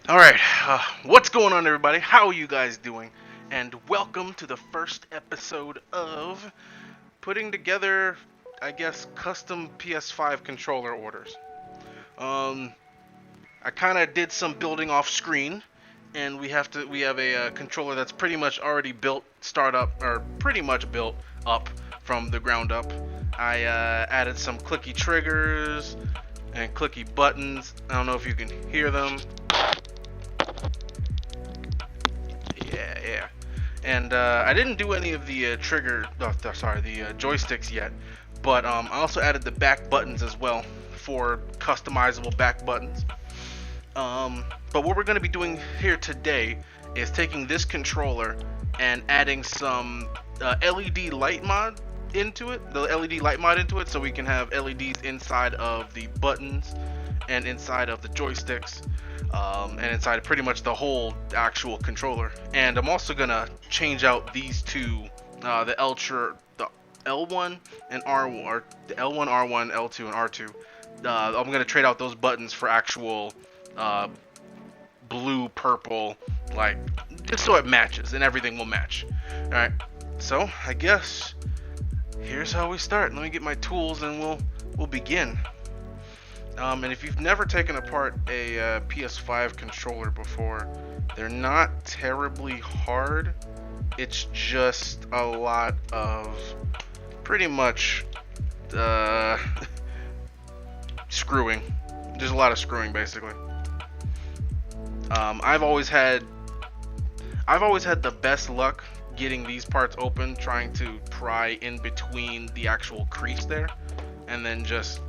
Alright, what's going on, everybody? How are you guys doing? And welcome to the first episode of putting together, I guess, custom PS5 controller orders. I kind of did some building off screen, and we have a controller that's pretty much already built, pretty much built up from the ground up. I added some clicky triggers and clicky buttons. I don't know if you can hear them. Yeah. And I didn't do any of the joysticks yet, but I also added the back buttons as well for customizable back buttons. But what we're going to be doing here today is taking this controller and adding some LED light mod into it, so we can have LEDs inside of the buttons and inside of the joysticks. And inside pretty much the whole actual controller. And I'm also gonna change out these two, the L1 and R1, or the L1, R1, L2, and R2. I'm gonna trade out those buttons for actual blue, purple, like just so it matches and everything will match. All right. So I guess here's how we start. Let me get my tools and we'll begin. And if you've never taken apart a PS5 controller before, they're not terribly hard. It's just a lot of pretty much screwing. There's a lot of screwing, basically. I've always had the best luck getting these parts open, trying to pry in between the actual crease there, and then just,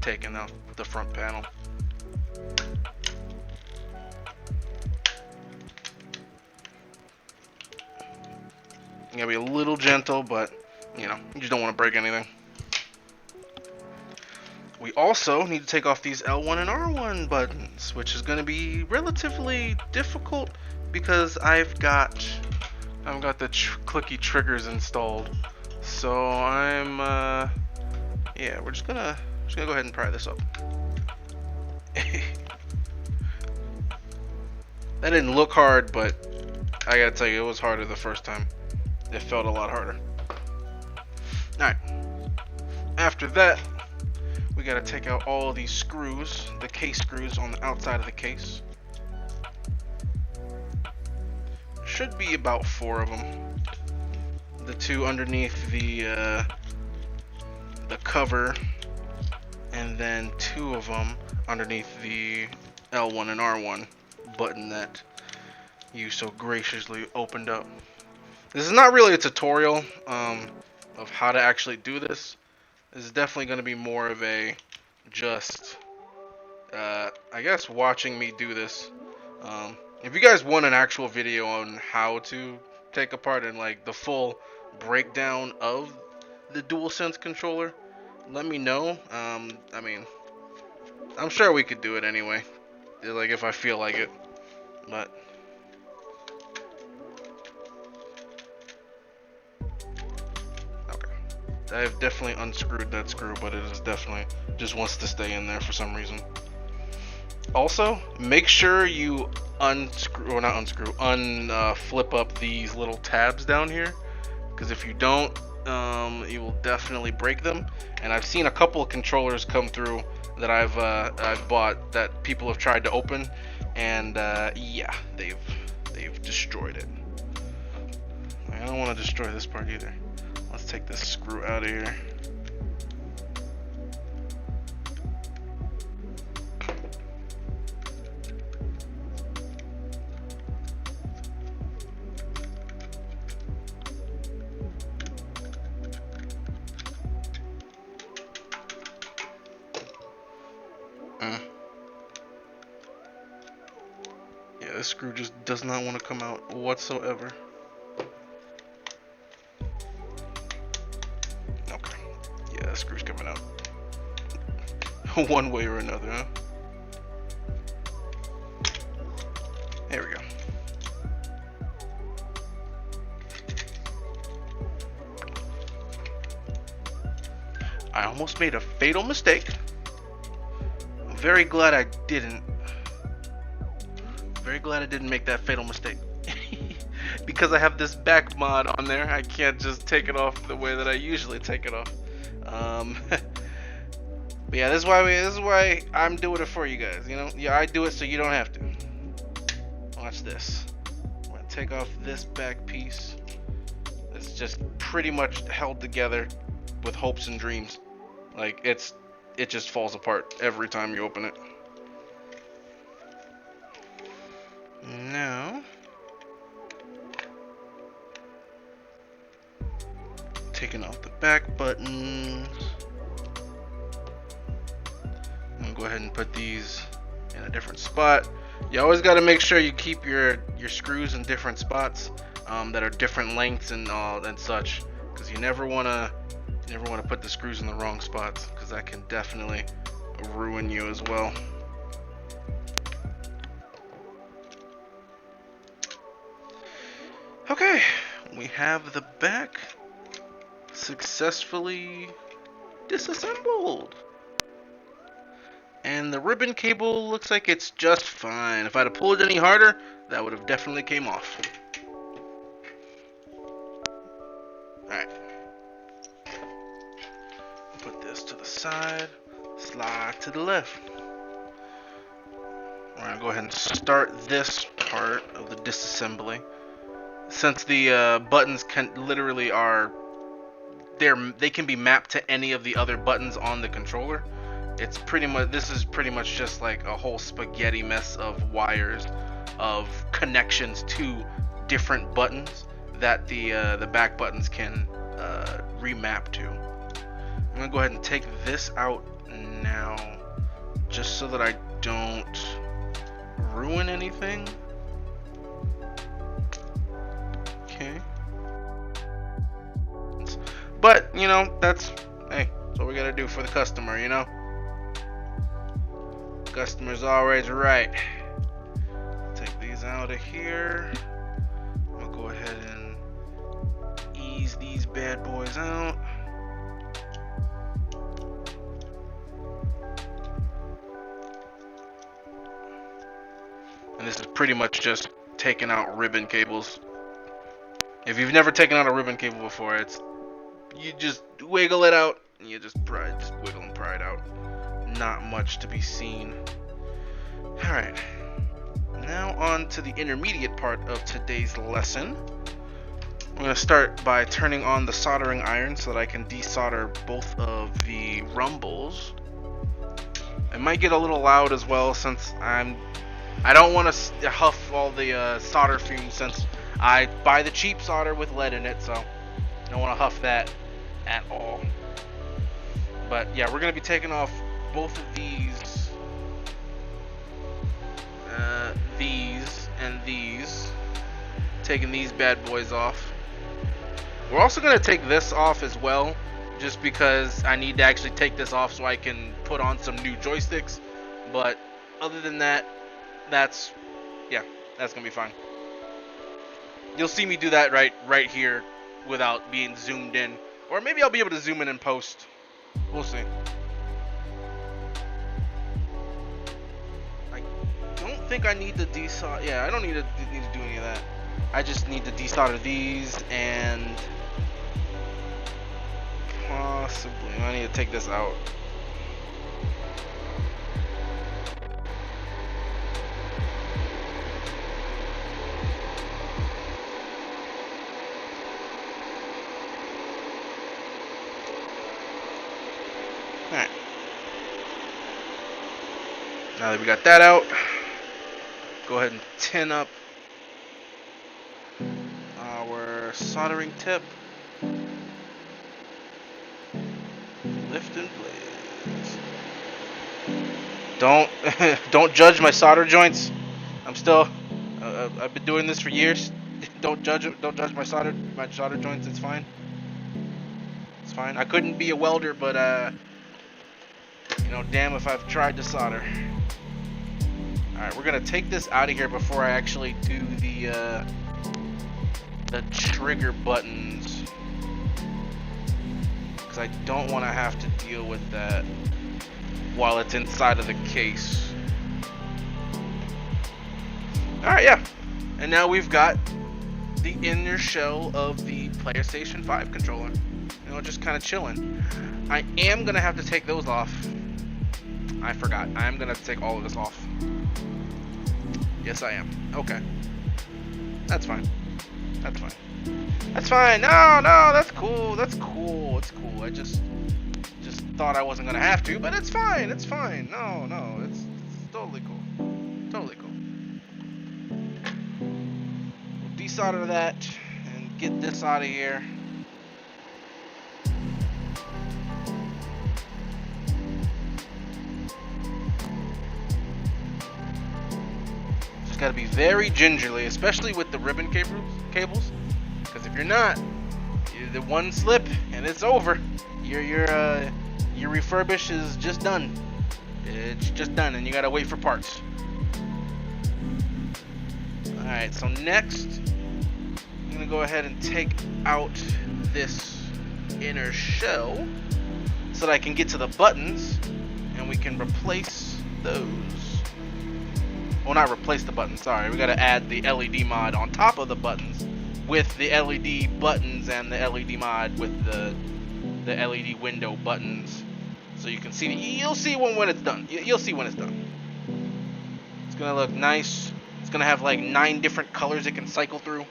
taking out the front panel. You gotta be a little gentle, but you just don't want to break anything. We also need to take off these L1 and R1 buttons, which is going to be relatively difficult because I've got the clicky triggers installed. So we're just gonna go ahead and pry this up. That didn't look hard, but I gotta tell you, it was harder the first time. It felt a lot harder. Alright. After that, we gotta take out all these screws, the case screws on the outside of the case. Should be about 4 of them. The 2 underneath the cover, and then 2 of them underneath the L1 and R1 button that you so graciously opened up. This is not really a tutorial of how to actually do this. This is definitely going to be more of a just, I guess, watching me do this. If you guys want an actual video on how to take apart and like the full breakdown of the DualSense controller, let me know. I mean, I'm sure we could do it anyway, like if I feel like it, but okay. I have definitely unscrewed that screw, but it is definitely just wants to stay in there for some reason. Also, make sure you flip up these little tabs down here, because if you don't, you will definitely break them. And I've seen a couple of controllers come through that I've bought that people have tried to open, and yeah, they've destroyed it. I don't want to destroy this part either. Let's take this screw out of here. Yeah, this screw just does not want to come out whatsoever. Okay. Yeah, that screw's coming out. One way or another, huh? There we go. I almost made a fatal mistake. I'm very glad I didn't. Very glad I didn't make that fatal mistake. Because I have this back mod on there, I can't just take it off the way that I usually take it off. But yeah, this is why I'm doing it for you guys. You know, yeah, I do it so you don't have to. Watch this. I'm gonna take off this back piece. It's just pretty much held together with hopes and dreams. Like it just falls apart every time you open it. Now, taking off the back buttons. I'm gonna go ahead and put these in a different spot. You always got to make sure you keep your screws in different spots that are different lengths and such, because you never want to put the screws in the wrong spots, because that can definitely ruin you as well. Okay, we have the back successfully disassembled. And the ribbon cable looks like it's just fine. If I'd have pulled any harder, that would have definitely came off. Alright. Put this to the side. Slide to the left. We're going to go ahead and start this part of the disassembly. Since the buttons can literally they can be mapped to any of the other buttons on the controller. This is pretty much just like a whole spaghetti mess of wires, of connections to different buttons that the back buttons can remap to. I'm gonna go ahead and take this out now, just so that I don't ruin anything. Okay. But you know, that's what we gotta do for the customer, you know. Customer's always right. Take these out of here. I'll go ahead and ease these bad boys out. And this is pretty much just taking out ribbon cables. If you've never taken out a ribbon cable before, you just wiggle it out and you just wiggle and pry it out. Not much to be seen. Alright, now on to the intermediate part of today's lesson. I'm going to start by turning on the soldering iron so that I can desolder both of the rumbles. It might get a little loud as well, since I don't want to huff all the solder fumes, since I buy the cheap solder with lead in it, so I don't want to huff that at all. But yeah, we're going to be taking off both of these and these, taking these bad boys off. We're also going to take this off as well, just because I need to actually take this off so I can put on some new joysticks. But other than that, that's gonna be fine. You'll see me do that right here without being zoomed in, or maybe I'll be able to zoom in and post. We'll see. I don't think I need to desolder. Yeah, I don't need to do any of that. I just need to desolder these, and possibly I need to take this out. Alright. Now that we got that out, go ahead and tin up our soldering tip. Lift in place. Don't judge my solder joints. I'm still I've been doing this for years. Don't judge my solder joints. It's fine. It's fine. I couldn't be a welder, but you know, damn if I've tried to solder. Alright, we're gonna take this out of here before I actually do the trigger buttons, because I don't want to have to deal with that while it's inside of the case. Alright, yeah. And now we've got the inner shell of the PlayStation 5 controller. You know, just kind of chilling. I am going to have to take those off. I forgot. I am going to have to take all of this off. Yes, I am. Okay. That's fine. That's fine. That's fine. No, that's cool. That's cool. It's cool. I just thought I wasn't going to have to, but it's fine. It's fine. No. It's totally cool. Totally cool. We'll desolder that and get this out of here. Just got to be very gingerly, especially with the ribbon cables. Because if you're not, the one slip and it's over. Your refurbish is just done. It's just done, and you gotta wait for parts. All right. So next, I'm gonna go ahead and take out this inner shell so that I can get to the buttons, and we can replace those. Well, not replace the buttons. Sorry, we gotta add the LED mod on top of the buttons, with the LED buttons and the LED mod with the LED window buttons, so you can see. You'll see when it's done. You'll see when it's done. It's gonna look nice. It's gonna have like 9 different colors it can cycle through.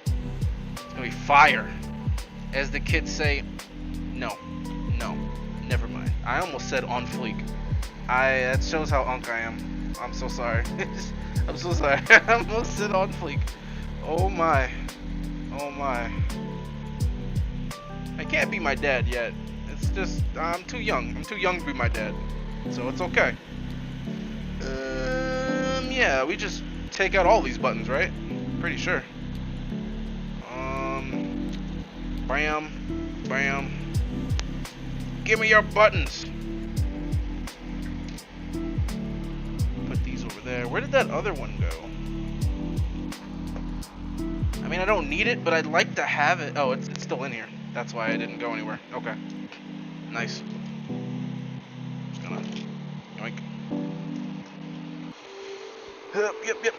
It's gonna be fire, as the kids say. No, never mind. I almost said on fleek. That shows how unk I am. I'm so sorry. I'm so sorry. I almost said on fleek. Oh my. I can't be my dad yet. It's just, I'm too young. I'm too young to be my dad. So it's okay. Yeah, we just take out all these buttons, right? Pretty sure. Bam. Give me your buttons. Put these over there. Where did that other one go? I mean, I don't need it, but I'd like to have it. Oh, it's still in here. That's why I didn't go anywhere. Okay. Nice. Just gonna yoink.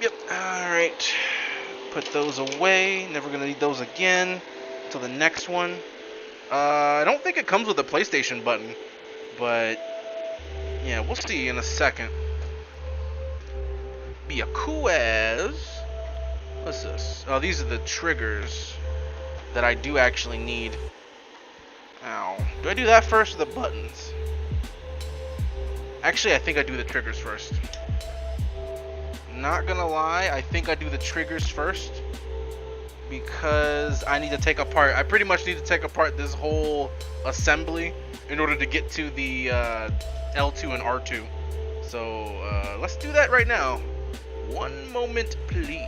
Yep. Alright. Put those away. Never gonna need those again till the next one. I don't think it comes with a PlayStation button, but yeah, we'll see in a second. Be a cool as. What's this? Oh, these are the triggers that I do actually need. Ow. Do I do that first or the buttons? Actually, I think I do the triggers first. Not gonna lie, I think I do the triggers first, because I need to take apart. I pretty much need to take apart this whole assembly in order to get to the L2 and R2. So let's do that right now. One moment, please.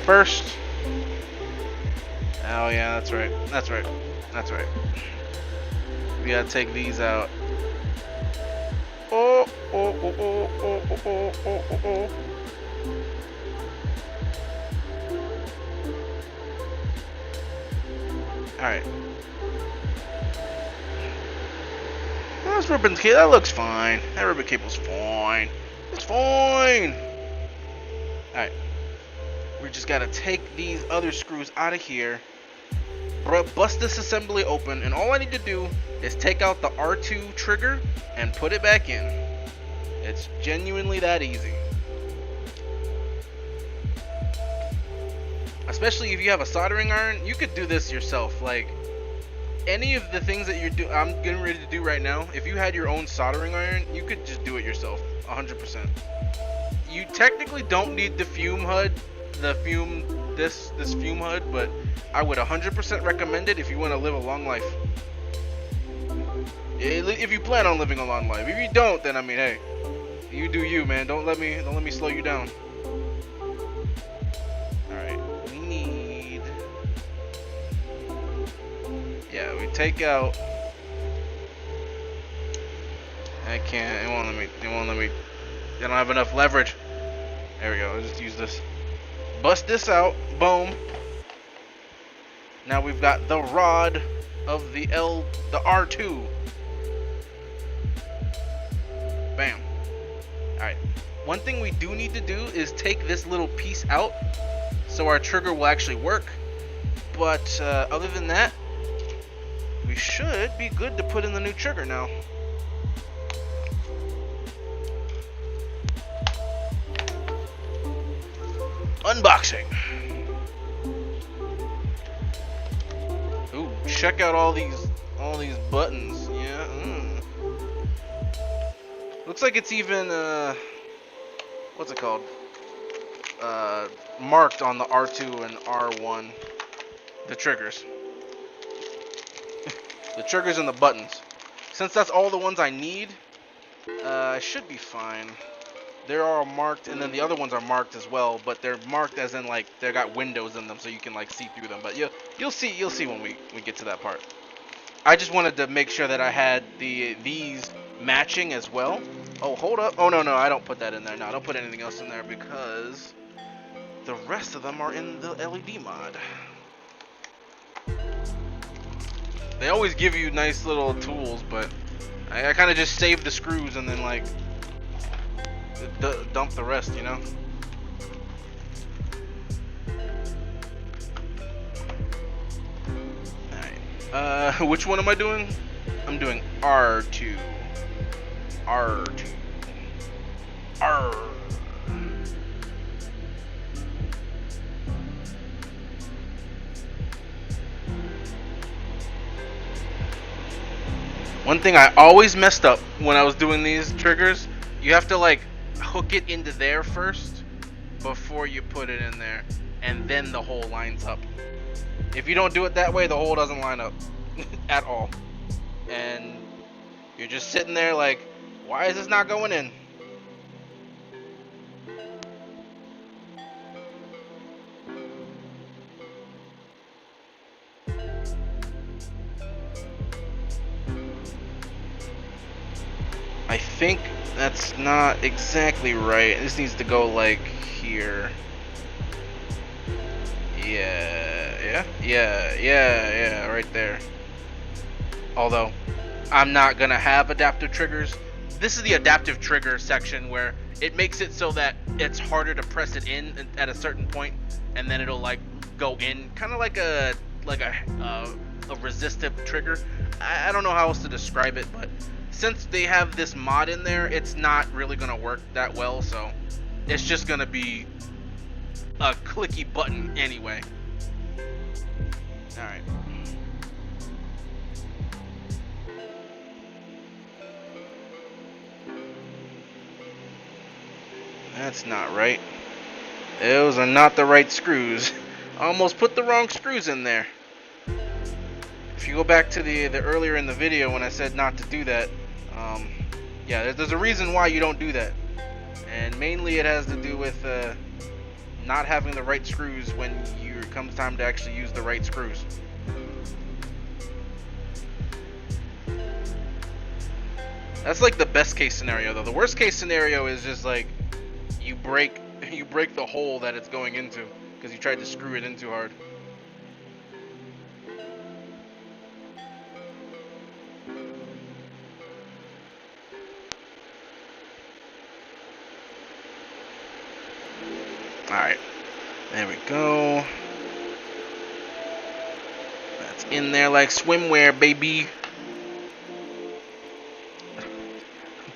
First. Oh yeah, that's right. We gotta take these out. Oh. Alright. That's ribbon cable. That looks fine. That ribbon cable's fine. It's fine. Alright. We just gotta take these other screws out of here, bust this assembly open, and all I need to do is take out the R2 trigger and put it back in. It's genuinely that easy. Especially if you have a soldering iron, you could do this yourself. Like, any of the things that I'm getting ready to do right now, if you had your own soldering iron, you could just do it yourself, 100%. You technically don't need the fume HUD, this fume HUD, but I would 100% recommend it if you want to live a long life. If you plan on living a long life. If you don't, then I mean, hey, you do you, man. Don't let me slow you down. All right, we need. Yeah, we take out. I can't. It won't let me. I don't have enough leverage. There we go. Let's just use this. Bust this out. Boom. Now we've got the rod of the R2. Bam. Alright, one thing we do need to do is take this little piece out so our trigger will actually work. But other than that, we should be good to put in the new trigger now. Unboxing. Ooh, check out all these buttons. Yeah. Looks like it's even what's it called? Marked on the R2 and R1. The triggers. The triggers and the buttons. Since that's all the ones I need, I should be fine. They're all marked, and then the other ones are marked as well, but they're marked as in like they got windows in them, so you can like see through them. But you'll see when we get to that part. I just wanted to make sure that I had these matching as well. Oh, hold up. Oh no, I don't put that in there. No, I don't put anything else in there because the rest of them are in the LED mod. They always give you nice little tools, but I kind of just save the screws and then like dump the rest, you know. Alright, which one am I doing? I'm doing R2. R2. R. One thing I always messed up when I was doing these triggers, you have to like hook it into there first before you put it in there, and then the hole lines up. If you don't do it that way, the hole doesn't line up at all, and you're just sitting there like, why is this not going in? I think that's not exactly right. This needs to go like here. Yeah, right there. Although, I'm not gonna have adaptive triggers. This is the adaptive trigger section where it makes it so that it's harder to press it in at a certain point, and then it'll like go in, kind of like a resistive trigger. I don't know how else to describe it, but since they have this mod in there, it's not really gonna work that well, so it's just gonna be a clicky button anyway. Alright. That's not right. Those are not the right screws. I almost put the wrong screws in there. If you go back to the earlier in the video when I said not to do that, yeah, there's a reason why you don't do that, and mainly it has to do with not having the right screws when it comes time to actually use the right screws. That's like the best case scenario though. The worst case scenario is just like you break the hole that it's going into because you tried to screw it in too hard. Alright, there we go. That's in there like swimwear, baby.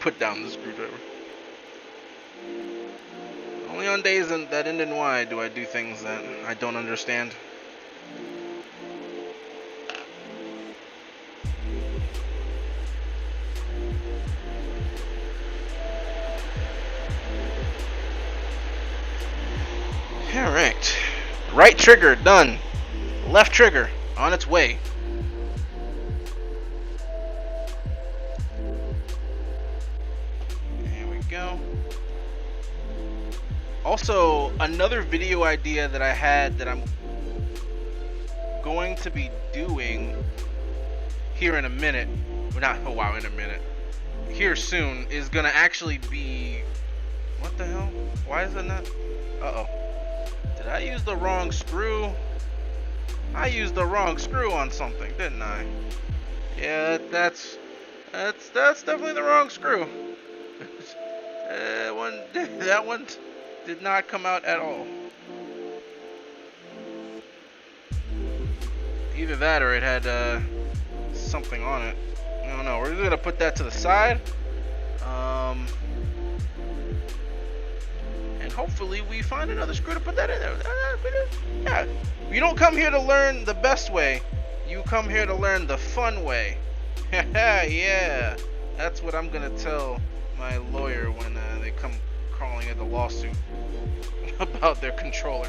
Put down the screwdriver. Only on days that end in Y do I do things that I don't understand. Alright. Right trigger done. Left trigger on its way. There we go. Also, another video idea that I had that I'm going to be doing here in a minute, not a while, in a minute, here soon, is gonna actually be, what the hell? Why is it not? Uh-oh. Did I use the wrong screw? I used the wrong screw on something, didn't I? Yeah, that's definitely the wrong screw. That one did not come out at all. Either that or it had something on it. I don't know. We're just gonna put that to the side. And hopefully we find another screw to put that in there. Yeah. You don't come here to learn the best way. You come here to learn the fun way. Yeah. That's what I'm gonna tell my lawyer when they come crawling at the lawsuit about their controller.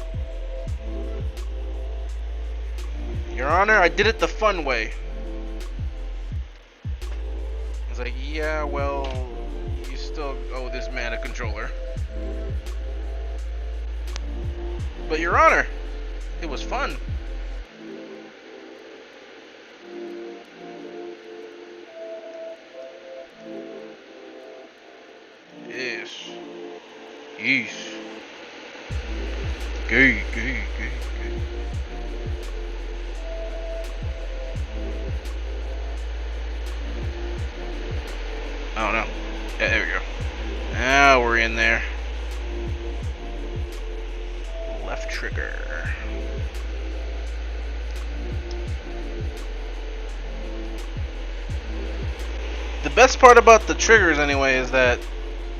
Your Honor, I did it the fun way. I was like, yeah, well, you still owe this man a controller. But Your Honor, it was fun. Yes. Yes. Gay. Oh no. Yeah, there we go. Now we're in there. Left trigger. The best part about the triggers anyway is that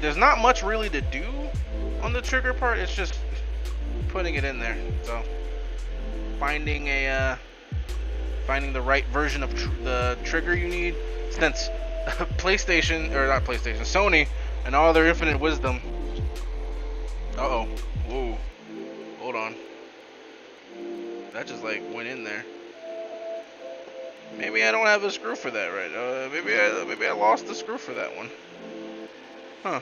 there's not much really to do on the trigger part. It's just putting it in there. So finding the right version of the trigger you need, since PlayStation, or not PlayStation, Sony, and all their infinite wisdom. Uh-oh. Whoa. Hold on. That just like went in there. Maybe I don't have a screw for that, right? Maybe I lost the screw for that one. Huh.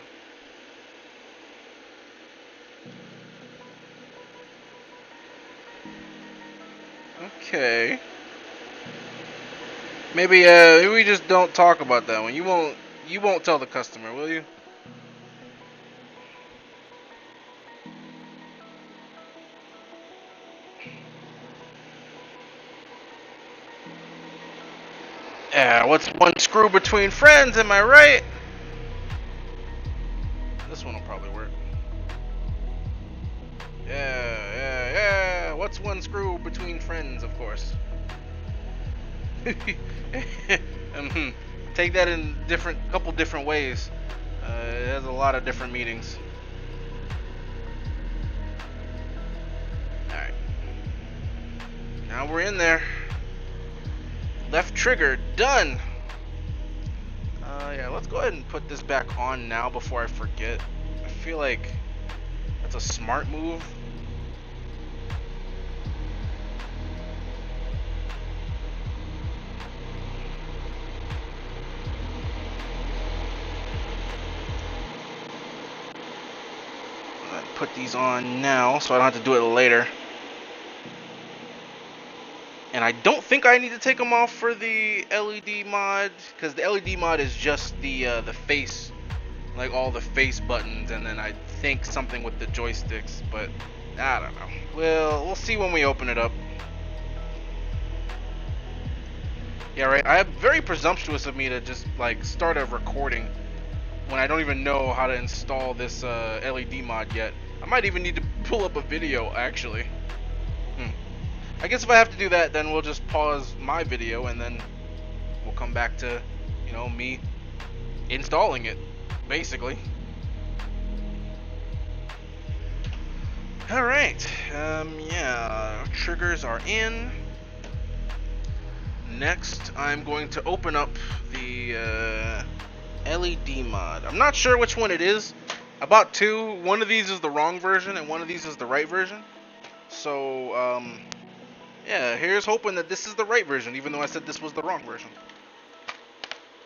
Okay. Maybe we just don't talk about that one. You won't tell the customer, will you? Yeah, what's one screw between friends, am I right? This one will probably work. Yeah. What's one screw between friends, of course. Take that in couple different ways. It has a lot of different meanings. Alright. Now we're in there. Left trigger, done. Yeah, let's go ahead and put this back on now before I forget. I feel like that's a smart move. Put these on now so I don't have to do it later. And I don't think I need to take them off for the LED mod, because the LED mod is just the face, like all the face buttons, and then I think something with the joysticks, but I don't know. We'll see when we open it up. Yeah, right. I have very presumptuous of me to just like start a recording when I don't even know how to install this LED mod yet. I might even need to pull up a video, actually. I guess if I have to do that, then we'll just pause my video and then we'll come back to, me installing it, basically. Alright, yeah, triggers are in. Next, I'm going to open up the LED mod. I'm not sure which one it is. I bought two. One of these is the wrong version and one of these is the right version. So, yeah, here's hoping that this is the right version, even though I said this was the wrong version.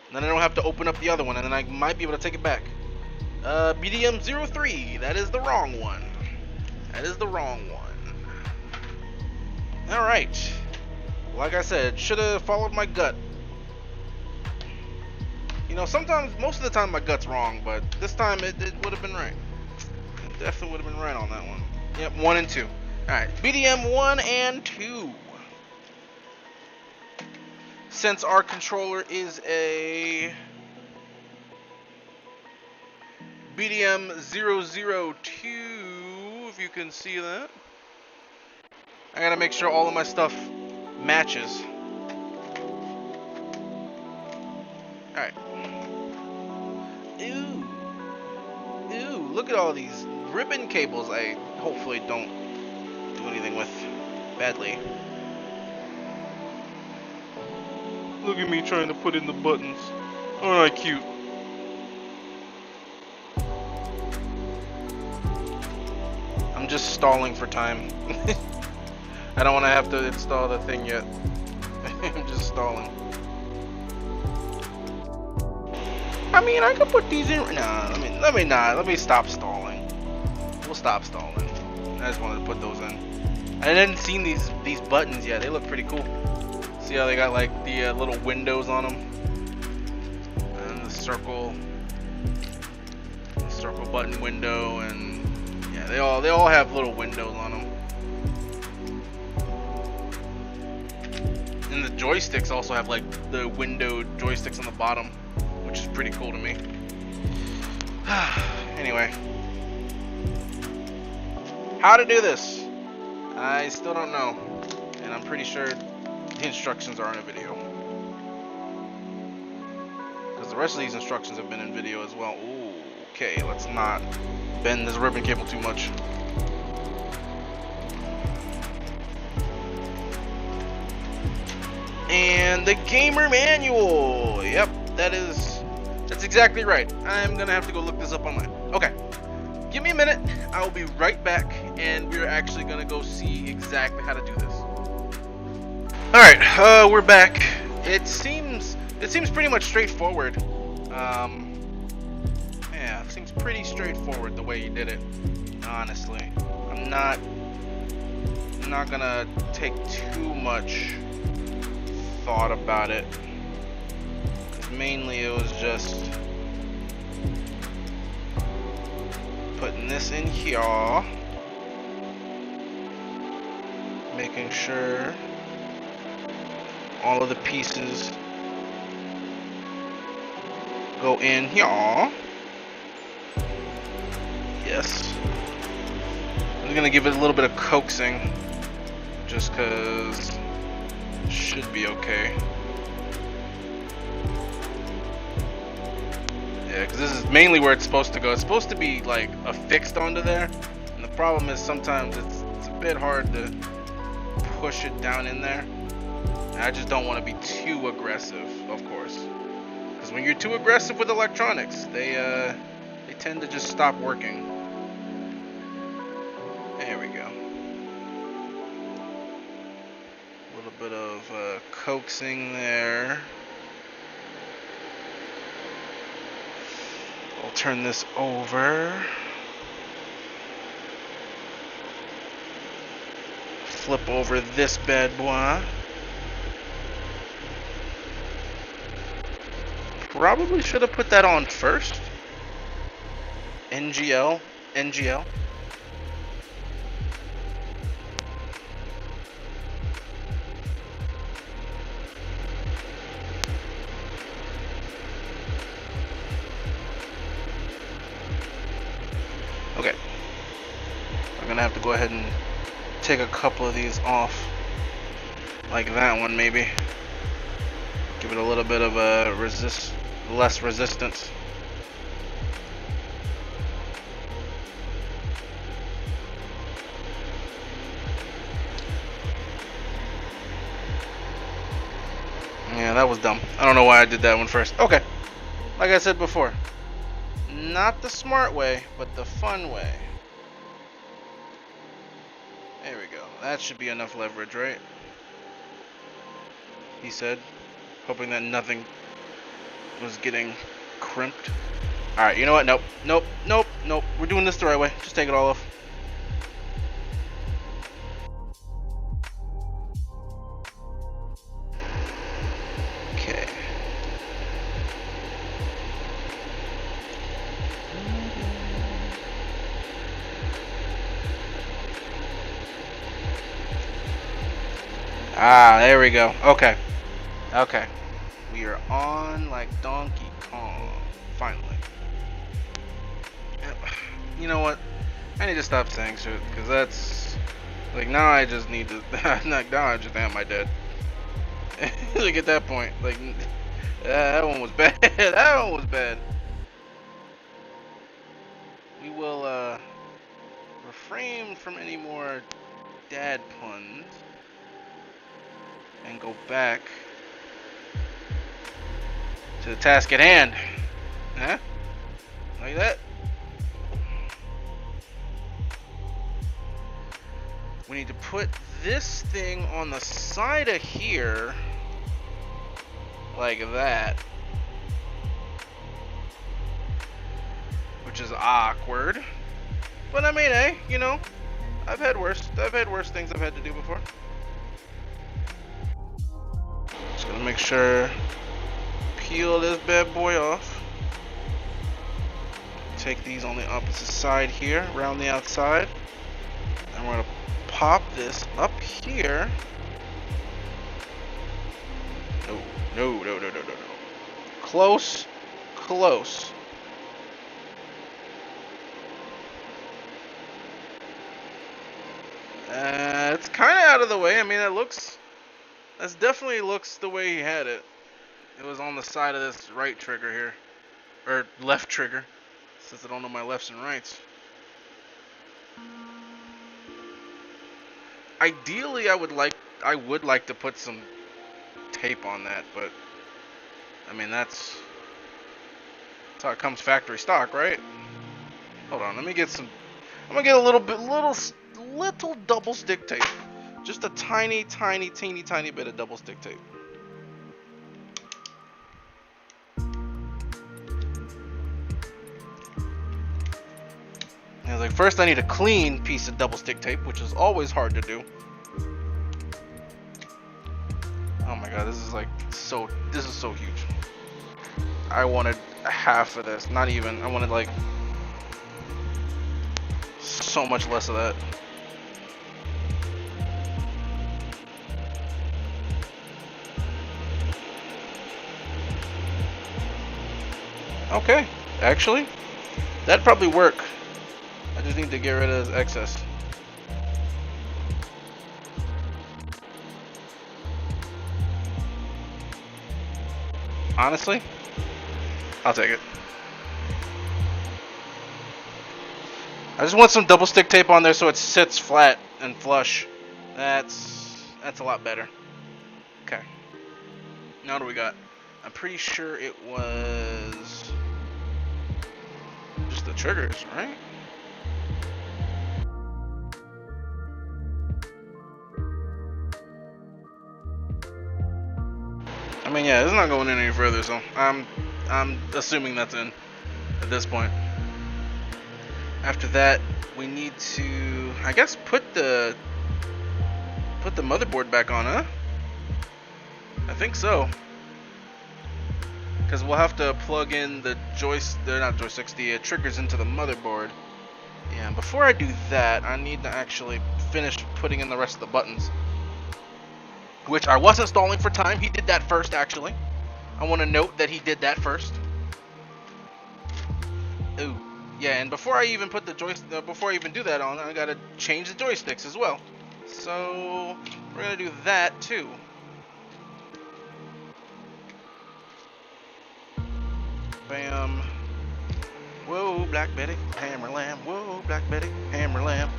And then I don't have to open up the other one, and then I might be able to take it back. BDM03, that is the wrong one. That is the wrong one. Alright. Like I said, should have followed my gut. Sometimes, most of the time my gut's wrong, but this time it would have been right. It definitely would have been right on that one. Yep, 1 and 2. Alright, BDM 1 and 2. Since our controller is a BDM002, if you can see that. I gotta make sure all of my stuff matches. Alright. Ooh. Ooh, look at all these ribbon cables I hopefully don't do anything with badly. Look at me trying to put in the buttons. Aren't I cute? I'm just stalling for time. I don't want to have to install the thing yet. I'm just stalling. I mean, I could put these in. Nah, let me not. Let me stop stalling. We'll stop stalling. I just wanted to put those in. I didn't see these buttons yet. They look pretty cool. See how they got like the little windows on them, and the circle button window, and yeah, they all have little windows on them. And the joysticks also have like the window joysticks on the bottom, which is pretty cool to me. Anyway, how to do this, I still don't know, and I'm pretty sure the instructions are in a video, because the rest of these instructions have been in video as well. Ooh, okay, let's not bend this ribbon cable too much. And the gamer manual. Yep, that's exactly right. I'm gonna have to go look this up online. Okay, give me a minute. I will be right back, and we're actually gonna go see exactly how to do this. All right, we're back. It seems pretty much straightforward. Yeah, it seems pretty straightforward the way you did it. Honestly, I'm not gonna take too much thought about it. Mainly, it was just putting this in here, making sure all of the pieces go in here. Yes. I'm gonna give it a little bit of coaxing, just cause it should be okay. Yeah, because this is mainly where it's supposed to go. It's supposed to be like affixed onto there, and the problem is sometimes it's a bit hard to push it down in there. And I just don't want to be too aggressive, of course, because when you're too aggressive with electronics, they tend to just stop working. There we go. A little bit of coaxing there. I'll turn this over. Flip over this bad boy. Probably should have put that on first. NGL. Okay. I'm gonna have to go ahead and take a couple of these off. Like that one, maybe. Give it a little bit of a less resistance. Yeah, that was dumb. I don't know why I did that one first. Okay. Like I said before, not the smart way, but the fun way. There we go. That should be enough leverage, right? He said, hoping that nothing was getting crimped. Alright, you know what? Nope. We're doing this the right way. Just take it all off. Okay. Ah, there we go. Okay. We are on like Donkey Kong. Finally. You know what? I need to stop saying shit, because that's like, now I just need to now I just am I dead. Like at that point, like that one was bad. That one was bad. We will refrain from any more dad puns and go back to the task at hand. Huh? Like that? We need to put this thing on the side of here, like that. Which is awkward. But I mean, hey, you know, I've had worse things I've had to do before. Just gonna make sure, peel this bad boy off. Take these on the opposite side here, around the outside. And we're gonna pop this up here. No. Close. It's kind of out of the way. I mean, that definitely looks the way he had it. It was on the side of this right trigger here, or left trigger, since I don't know my lefts and rights. Ideally, I would like to put some tape on that, but I mean that's how it comes factory stock, right? Hold on, let me get some. I'm gonna get a little double stick tape, just a teeny bit of double stick tape. And like, first I need a clean piece of double stick tape, which is always hard to do. Oh my god, this is so huge. I wanted half of this, not even. I wanted like so much less of that. Okay, actually, that'd probably work. I just need to get rid of this excess. Honestly, I'll take it. I just want some double stick tape on there so it sits flat and flush. That's a lot better. Okay. Now what do we got? I'm pretty sure it was just the triggers, right? I mean, yeah, it's not going in any further, so I'm assuming that's in at this point. After that, we need to, I guess, put the motherboard back on, huh? I think so. Because we'll have to plug in the triggers into the motherboard. Yeah, and before I do that, I need to actually finish putting in the rest of the buttons. Which I wasn't stalling for time. He did that first, actually. I want to note that he did that first. Ooh, yeah, and before I even put the before I even do that on, I gotta change the joysticks as well. So we're gonna do that too. Bam. Whoa, Black Betty, hammer lamb. Whoa, Black Betty, hammer lamb.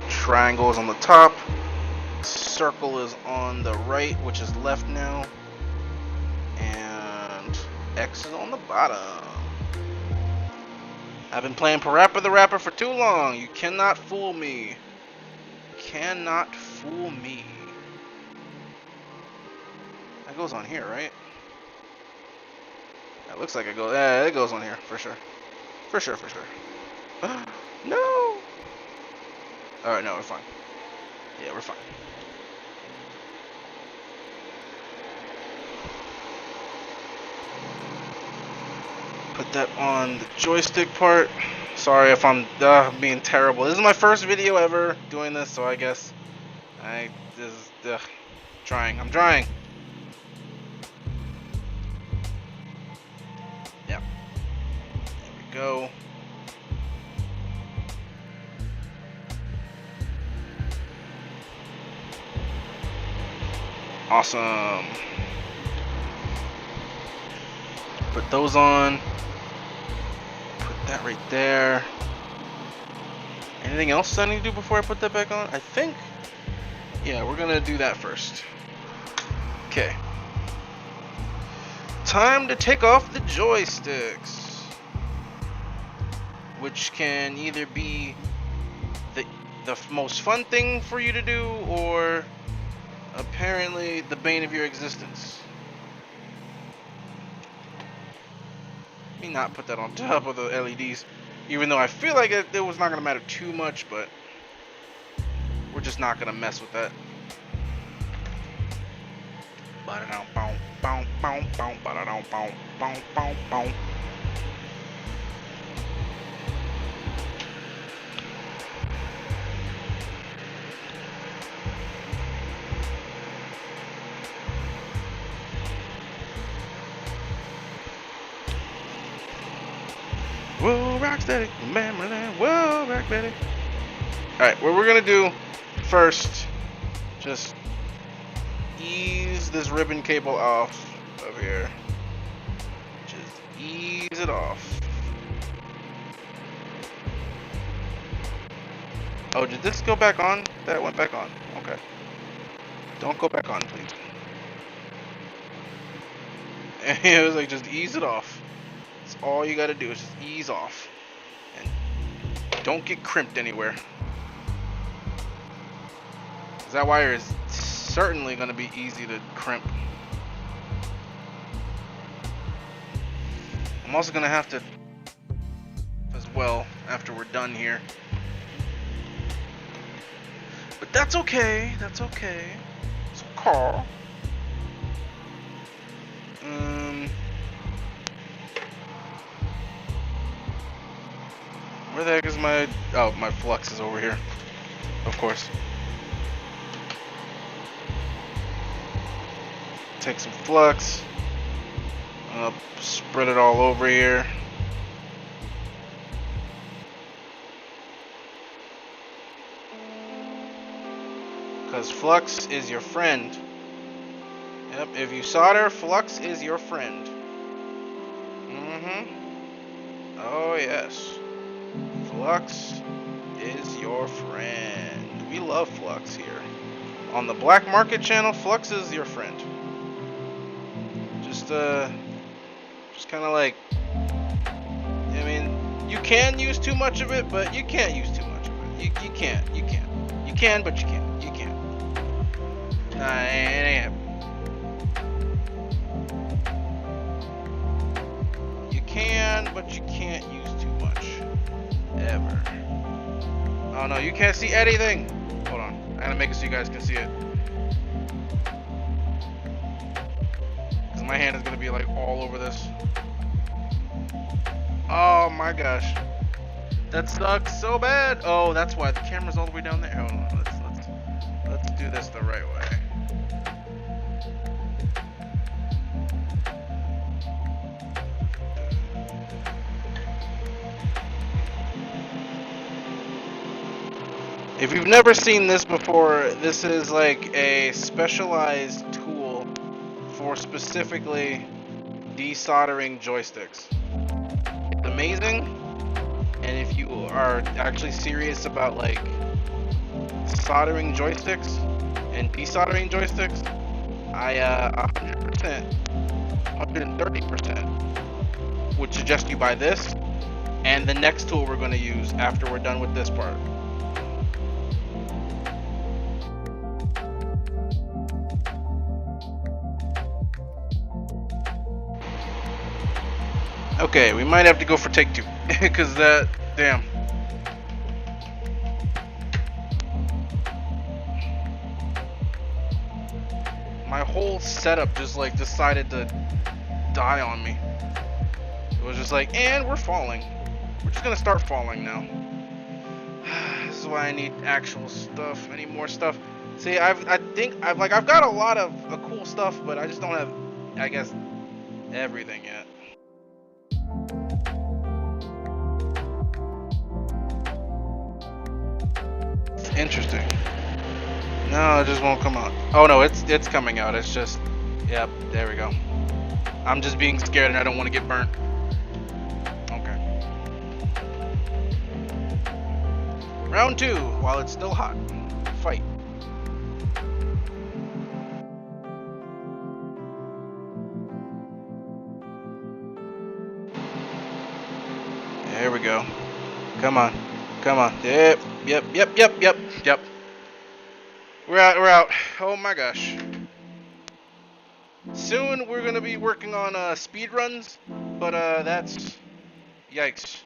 Triangle is on the top. Circle is on the right, which is left now. And X is on the bottom. I've been playing Parappa the Rapper for too long. You cannot fool me. Cannot fool me. That goes on here, right? That looks like it goes. Yeah, it goes on here for sure. For sure. No. Alright, no, we're fine. Yeah, we're fine. Put that on the joystick part. Sorry if I'm being terrible. This is my first video ever doing this, so I guess I'm trying. Awesome. Put those on. Put that right there. Anything else I need to do before I put that back on? I think, yeah, we're gonna do that first. Okay. Time to take off the joysticks, which can either be the most fun thing for you to do, or apparently the bane of your existence. Let me not put that on top of the LEDs, even though I feel like it was not gonna matter too much, but we're just not gonna mess with that. Whoa, Rocksteady, remember that? Whoa, Rocksteady. Alright, what we're gonna do first, just ease this ribbon cable off of here. Just ease it off. Oh, did this go back on? That went back on. Okay. Don't go back on, please. And it was like, just ease it off. That's all you gotta do is just ease off. And don't get crimped anywhere. That wire is certainly going to be easy to crimp. I'm also going to have to as well after we're done here. But that's okay. That's okay. It's okay. Where the heck is my... Oh, my flux is over here. Of course. Take some flux, spread it all over here. Because flux is your friend. Yep, if you solder, flux is your friend. Oh yes. Flux is your friend. We love flux here. On the black market channel, flux is your friend. Just kind of like, I mean, you can use too much of it, but you can't use too much of it. You can't, but you can't, you can't. Nah, it ain't happening. You can, but you can't use too much. Ever. Oh no, you can't see anything. Hold on, I gotta make it so you guys can see it. My hand is gonna be like all over this. Oh my gosh, that sucks so bad. Oh, that's why the camera's all the way down there. Hold on, let's do this the right way. If you've never seen this before, this is like a specialized tool for specifically desoldering joysticks. It's amazing, and if you are actually serious about like soldering joysticks and desoldering joysticks, I 100%, 130% would suggest you buy this and the next tool we're going to use after we're done with this part. Okay, we might have to go for take two, because that, damn. My whole setup just like decided to die on me. It was just like, and we're falling. We're just gonna start falling now. This is why I need actual stuff. I need more stuff. See, I think I've got a lot of cool stuff, but I just don't have, I guess, everything yet. Interesting. No, it just won't come out. Oh no, it's coming out. It's just, yep, there we go. I'm just being scared and I don't want to get burnt. Okay. Round 2, while it's still hot. Fight. There we go. Come on. Come on. Yep. We're out. Oh my gosh. Soon we're gonna be working on speed runs, but that's yikes.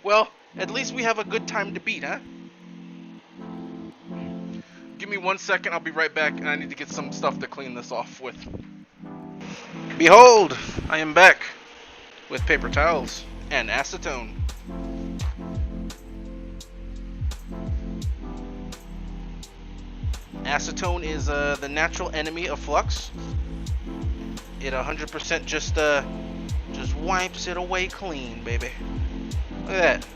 Well, at least we have a good time to beat, huh? Give me 1 second, I'll be right back, and I need to get some stuff to clean this off with. Behold, I am back with paper towels and acetone. Acetone is the natural enemy of flux. It 100% just wipes it away clean, baby. Look at that.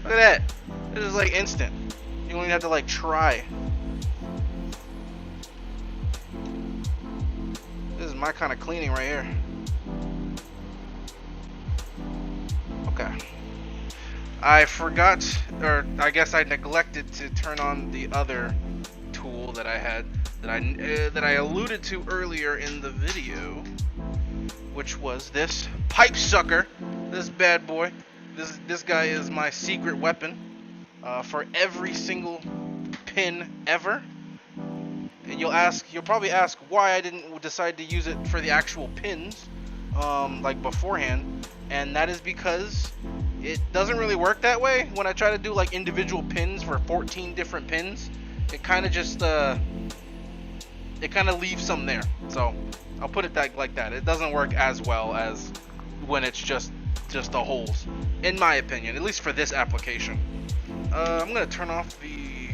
Look at that. This is like instant. You don't even have to like try. This is my kind of cleaning right here. Okay. I forgot, or I guess I neglected to turn on the other tool that I had, that I alluded to earlier in the video, which was this pipe sucker. This bad boy. This guy is my secret weapon for every single pin ever. And you'll probably ask why I didn't decide to use it for the actual pins, like beforehand, and that is because it doesn't really work that way. When I try to do like individual pins for 14 different pins, it kind of just it kind of leaves some there. So I'll put it like that. It doesn't work as well as when it's just the holes, in my opinion, at least for this application. I'm gonna turn off the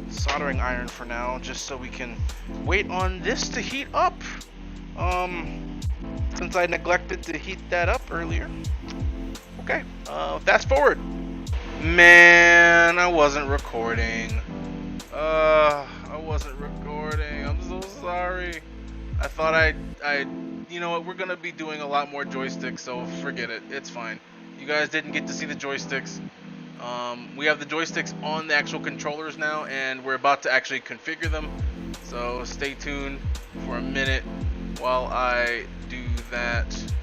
soldering iron for now, just so we can wait on this to heat up. Since I neglected to heat that up earlier. Okay, fast forward. Man, I wasn't recording. I'm so sorry. I thought you know what, we're gonna be doing a lot more joysticks, so forget it. It's fine. You guys didn't get to see the joysticks. We have the joysticks on the actual controllers now, and we're about to actually configure them. So stay tuned for a minute while I do that.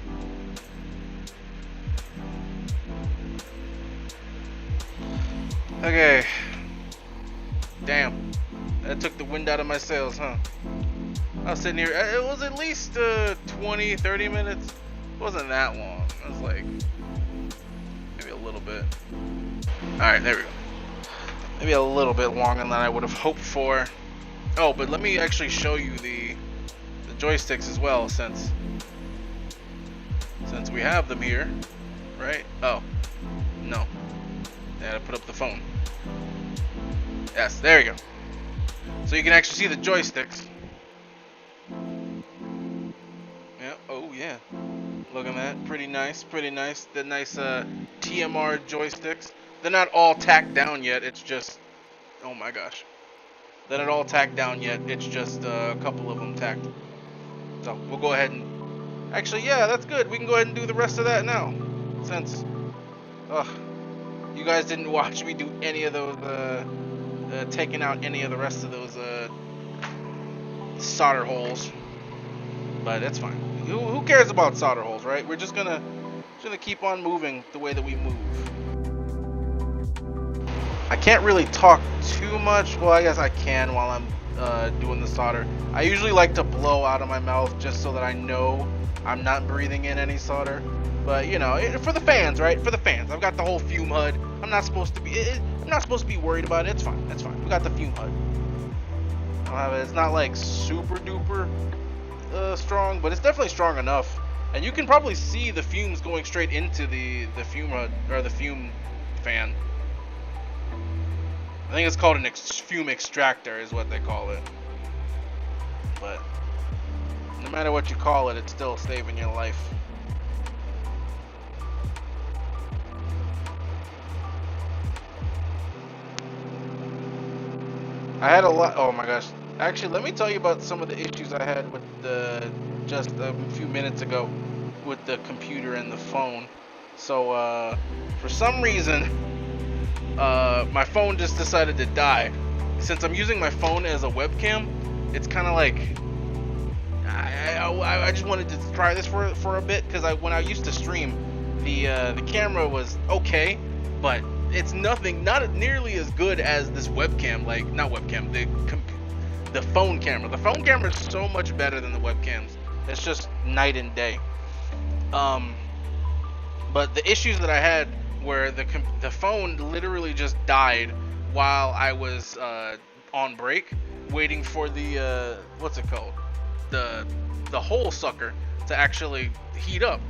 Okay. Damn. That took the wind out of my sails, huh? I was sitting here. It was at least 20, 30 minutes. It wasn't that long. It was like maybe a little bit. Alright, there we go. Maybe a little bit longer than I would have hoped for. Oh, but let me actually show you the joysticks as well, since we have them here, right? Oh, no. I had to put up the phone. Yes, there you go. So you can actually see the joysticks. Yeah, oh yeah. Look at that. Pretty nice, pretty nice. The nice TMR joysticks. They're not all tacked down yet. It's just, oh my gosh. They're not all tacked down yet. It's just a couple of them tacked. So we'll go ahead and, actually, yeah, that's good. We can go ahead and do the rest of that now, since you guys didn't watch me do any of those, taking out any of the rest of those solder holes. But that's fine. Who cares about solder holes, right? We're just gonna keep on moving the way that we move. I can't really talk too much. Well, I guess I can while I'm doing the solder. I usually like to blow out of my mouth just so that I know I'm not breathing in any solder. But you know, for the fans, right? For the fans. I've got the whole fume HUD. I'm not supposed to be worried about it. It's fine. It's fine. We got the fume HUD. I don't have it. It's not like super duper strong, but it's definitely strong enough. And you can probably see the fumes going straight into the fume HUD, or the fume fan. I think it's called an fume extractor is what they call it. But no matter what you call it, it's still saving your life. I had a lot. Oh my gosh. Actually, let me tell you about some of the issues I had with the just a few minutes ago with the computer and the phone. So, for some reason, my phone just decided to die. Since I'm using my phone as a webcam, it's kind of like I just wanted to try this for a bit because when I used to stream, the camera was okay, but it's not nearly as good as this webcam. Like not webcam, the phone camera. The phone camera is so much better than the webcams. It's just night and day. But the issues that I had were the phone literally just died while I was on break, waiting for the what's it called, the hole sucker to actually heat up,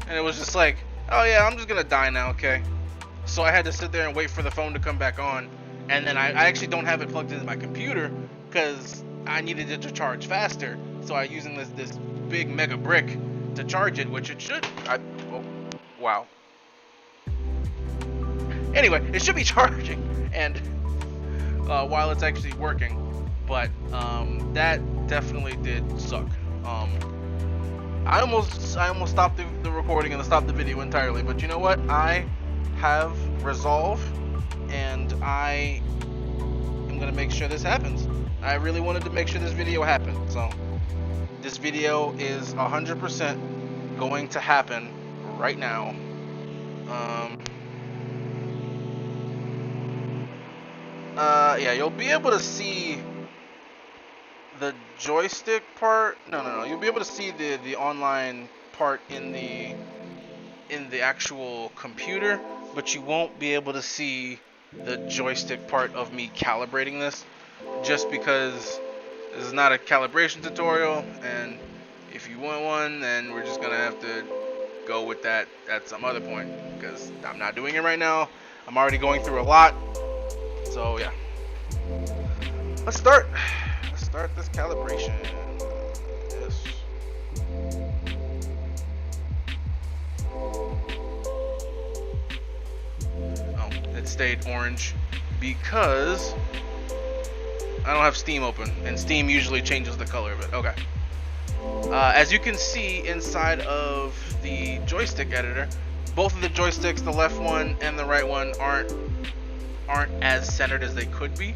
and it was just like, oh yeah, I'm just gonna die now, okay. So I had to sit there and wait for the phone to come back on, and then I actually don't have it plugged into my computer because I needed it to charge faster. So I'm using this big mega brick to charge it, which it should. Oh, wow. Anyway, it should be charging, and while it's actually working, but that definitely did suck. I almost stopped the recording and stopped the video entirely, but you know what? I have resolve, and I am gonna make sure this happens. I really wanted to make sure this video happened, so this video is 100% going to happen right now. Yeah, you'll be able to see the joystick part. No. You'll be able to see the online part in the actual computer, but you won't be able to see the joystick part of me calibrating this, just because this is not a calibration tutorial, and if you want one, then we're just gonna have to go with that at some other point, because I'm not doing it right now. I'm already going through a lot. So yeah, let's start this calibration. Yes. Oh, it stayed orange because I don't have Steam open, and Steam usually changes the color of it. Okay. As you can see inside of the joystick editor, both of the joysticks, the left one and the right one, aren't as centered as they could be.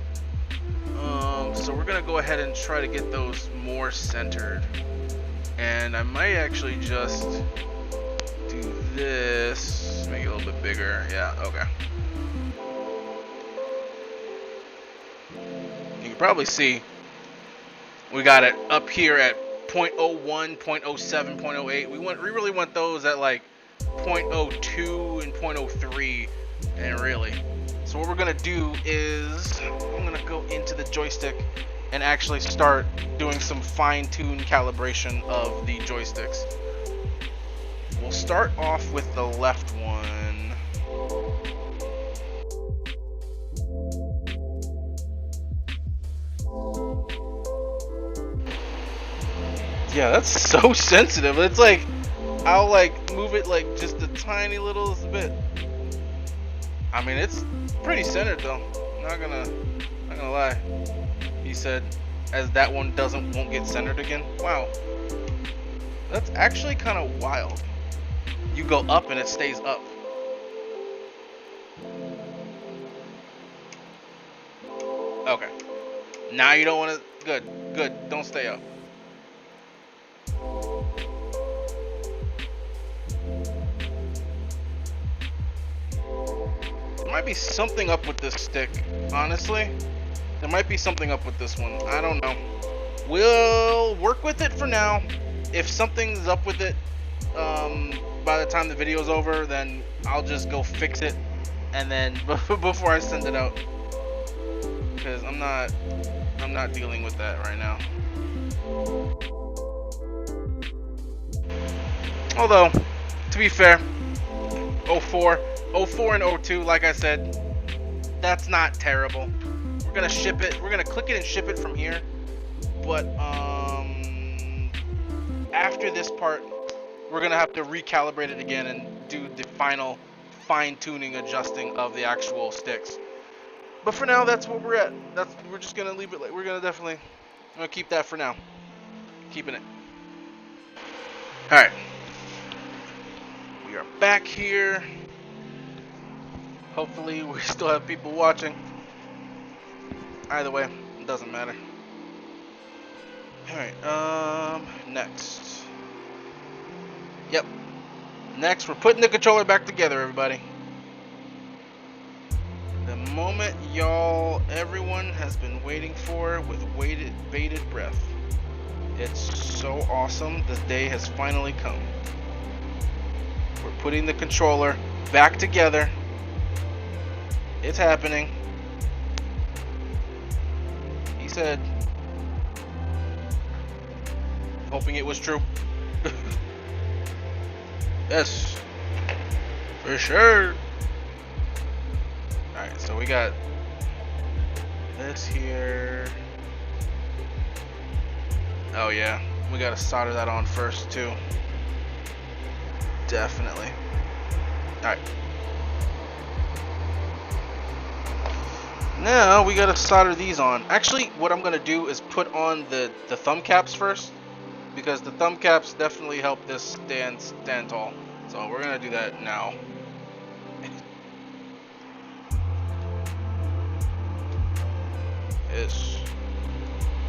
So we're gonna go ahead and try to get those more centered, and I might actually just do this, make it a little bit bigger. Yeah, okay. You can probably see we got it up here at 0.01, 0.07, 0.08. We really want those at like 0.02 and 0.03, and really. So what we're gonna do is I'm gonna go into the joystick and actually start doing some fine-tune calibration of the joysticks. We'll start off with the left one. Yeah, that's so sensitive. It's like I'll like move it like just a tiny little bit. I mean, it's pretty centered though. Not gonna lie. He said, as that one won't get centered again. Wow, that's actually kind of wild. You go up and it stays up. Okay. Now you don't want to. Good. Don't stay up. There might be something up with this stick, honestly. There might be something up with this one. I don't know. We'll work with it for now. If something's up with it by the time the video's over, then I'll just go fix it, and then before I send it out, because I'm not dealing with that right now. Although, to be fair, 04 and 02, like I said, that's not terrible. We're gonna ship it. We're gonna click it and ship it from here. But after this part, we're gonna have to recalibrate it again and do the final fine-tuning, adjusting of the actual sticks. But for now, that's what we're at. We're just gonna leave it. We're gonna keep that for now. Keeping it. All right. We are back here. Hopefully, we still have people watching. Either way, it doesn't matter. All right. Next. Yep. Next, we're putting the controller back together, everybody. The moment everyone has been waiting for with bated breath. It's so awesome. This day has finally come. We're putting the controller back together. It's happening. He said, hoping it was true. Yes, for sure. Alright, so we got this here. Oh yeah, we gotta solder that on first too. Definitely. Alright. Now we gotta solder these on. Actually, what I'm gonna do is put on the thumb caps first, because the thumb caps definitely help this stand tall. So we're gonna do that now.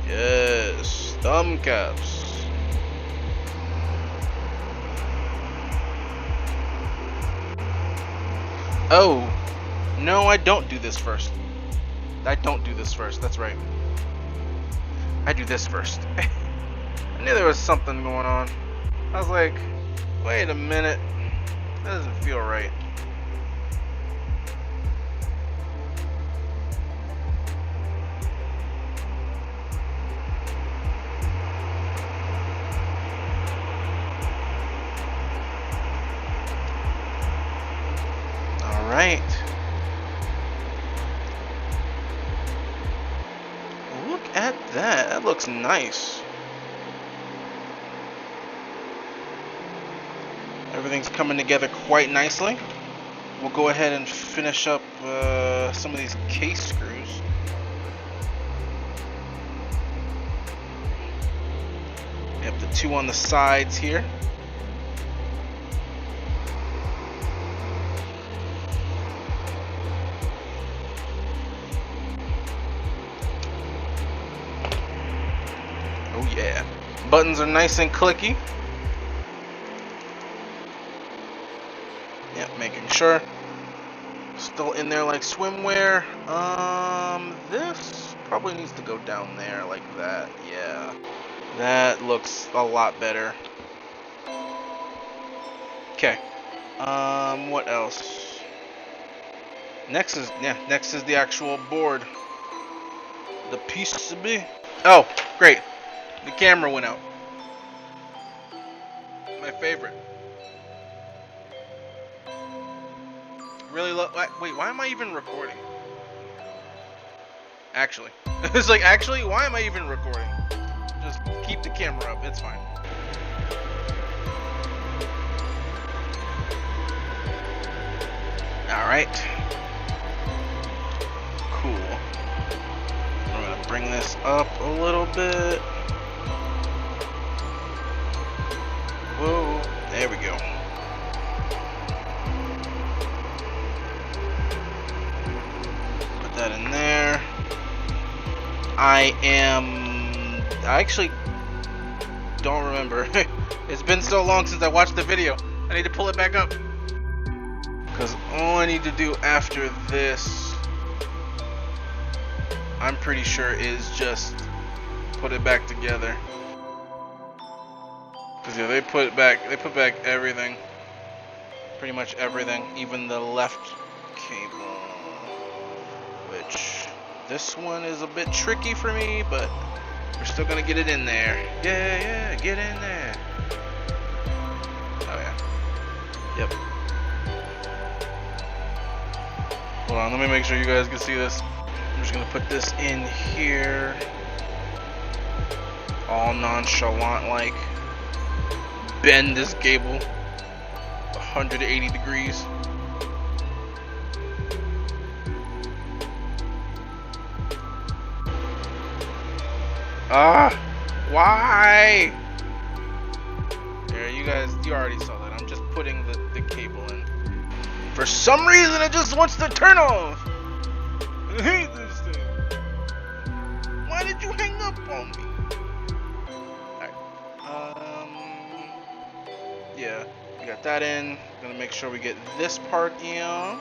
Yes, thumb caps. Oh, no, I don't do this first. That's right. I do this first. I knew there was something going on. I was like, wait a minute. That doesn't feel right. Alright. Look at that. That looks nice. Everything's coming together quite nicely. We'll go ahead and finish up some of these case screws. We have the two on the sides here. Oh yeah. Buttons are nice and clicky. Yep, making sure. Still in there like swimwear. This probably needs to go down there like that. Yeah. That looks a lot better. Okay. What else? Next is the actual board. The PCB. Oh, great. The camera went out. My favorite. Really low. Wait, why am I even recording? Actually. It's like, actually, why am I even recording? Just keep the camera up, it's fine. Alright. Cool. I'm gonna bring this up a little bit. Whoa, there we go. Put that in there. I actually don't remember. It's been so long since I watched the video. I need to pull it back up. Because all I need to do after this, I'm pretty sure, is just put it back together. Because yeah, they put back everything. Pretty much everything. Even the left cable. Which, this one is a bit tricky for me, but we're still gonna get it in there. Yeah, get in there. Oh yeah. Yep. Hold on, let me make sure you guys can see this. I'm just gonna put this in here. All nonchalant like. Bend this cable 180 degrees. Ah, why? There, you already saw that. I'm just putting the cable in. For some reason, it just wants to turn off. I hate this thing. Why did you hang up on me? Alright. Yeah, we got that in. Gonna make sure we get this part in.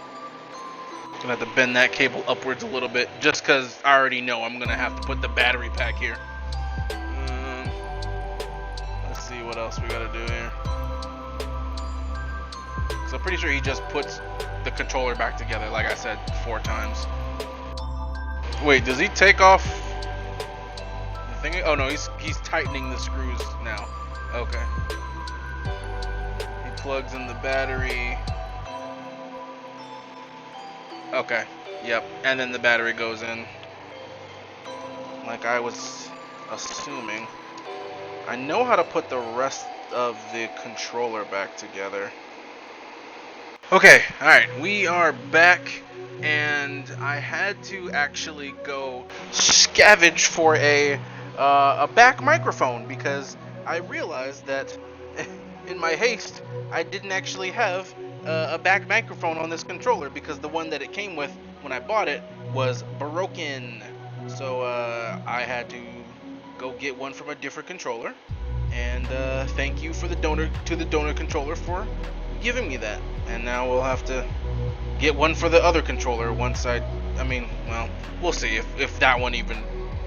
Gonna have to bend that cable upwards a little bit, just because I already know I'm gonna have to put the battery pack here. Let's see what else we gotta do here. Because I'm pretty sure he just puts the controller back together, like I said 4 times. Wait, does he take off the thing? Oh no, he's tightening the screws now. Okay. He plugs in the battery. Okay, yep, and then the battery goes in. Like I was assuming. I know how to put the rest of the controller back together. Okay, alright, we are back, and I had to actually go scavenge for a back microphone, because I realized that in my haste, I didn't actually have a back microphone on this controller, because the one that it came with when I bought it was broken. So I had to go get one from a different controller, and thank you for the donor controller for giving me that. And now we'll have to get one for the other controller once I mean, well, we'll see if that one even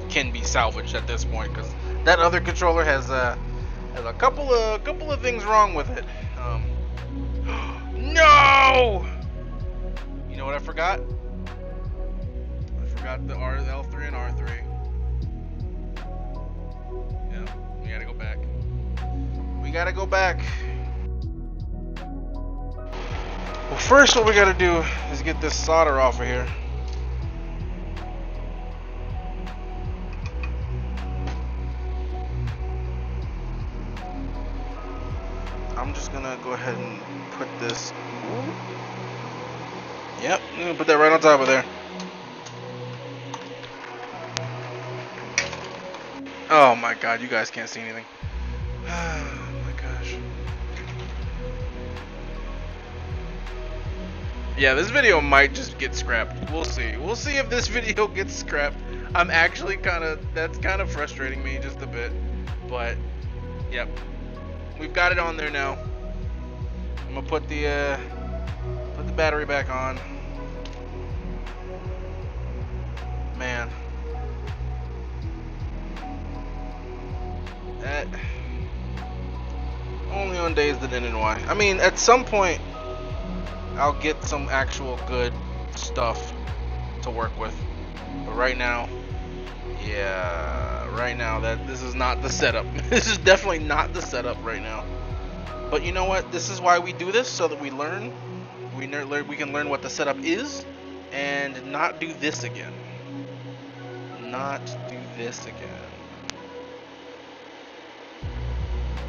can be salvaged at this point, because that other controller has a couple of things wrong with it. No! You know what I forgot? I forgot the L3 and R3. Yeah, we gotta go back. We gotta go back. Well, first what we gotta do is get this solder off of here. I'm just gonna go ahead and put this. Yep, I'm gonna put that right on top of there. Oh my god, you guys can't see anything. Oh my gosh. Yeah, this video might just get scrapped. We'll see. We'll see if this video gets scrapped. I'm actually that's kind of frustrating me just a bit. But, yep. We've got it on there now. I'm gonna put the battery back on. Man. That only on days that end in Y. I mean, at some point I'll get some actual good stuff to work with. But right now, yeah, right now this is not the setup. This is definitely not the setup right now. But you know what? This is why we do this, so that we learn. We can learn what the setup is, and not do this again. Not do this again.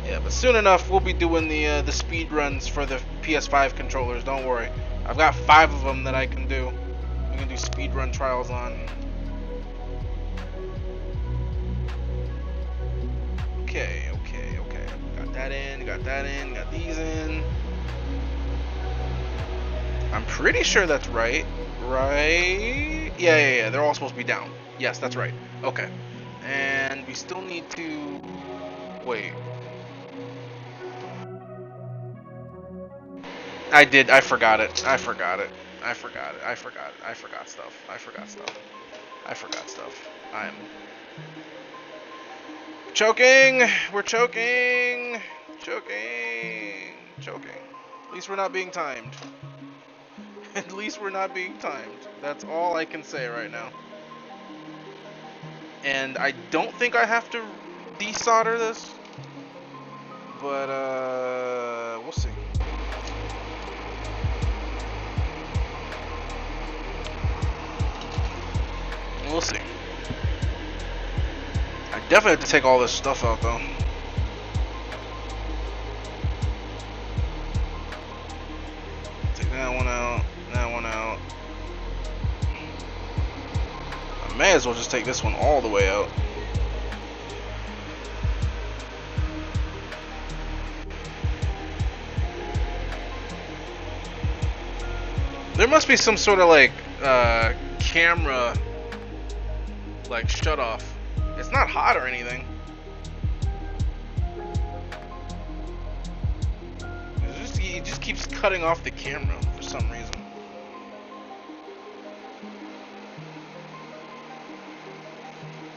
Yeah, but soon enough we'll be doing the speed runs for the PS5 controllers. Don't worry, I've got 5 of them that I can do. We can do speed run trials on. Okay. Got that in. Got that in. Got these in. I'm pretty sure that's right. Right? Yeah. They're all supposed to be down. Yes, that's right. Okay. And we still need to wait. I forgot it. I forgot stuff. I'm choking. We're choking. At least we're not being timed. At least we're not being timed. That's all I can say right now. And I don't think I have to desolder this, but we'll see. We'll see. I definitely have to take all this stuff out though. Take that one out, that one out. I may as well just take this one all the way out. There must be some sort of like camera like shut off. It's not hot or anything. It just keeps cutting off the camera for some reason.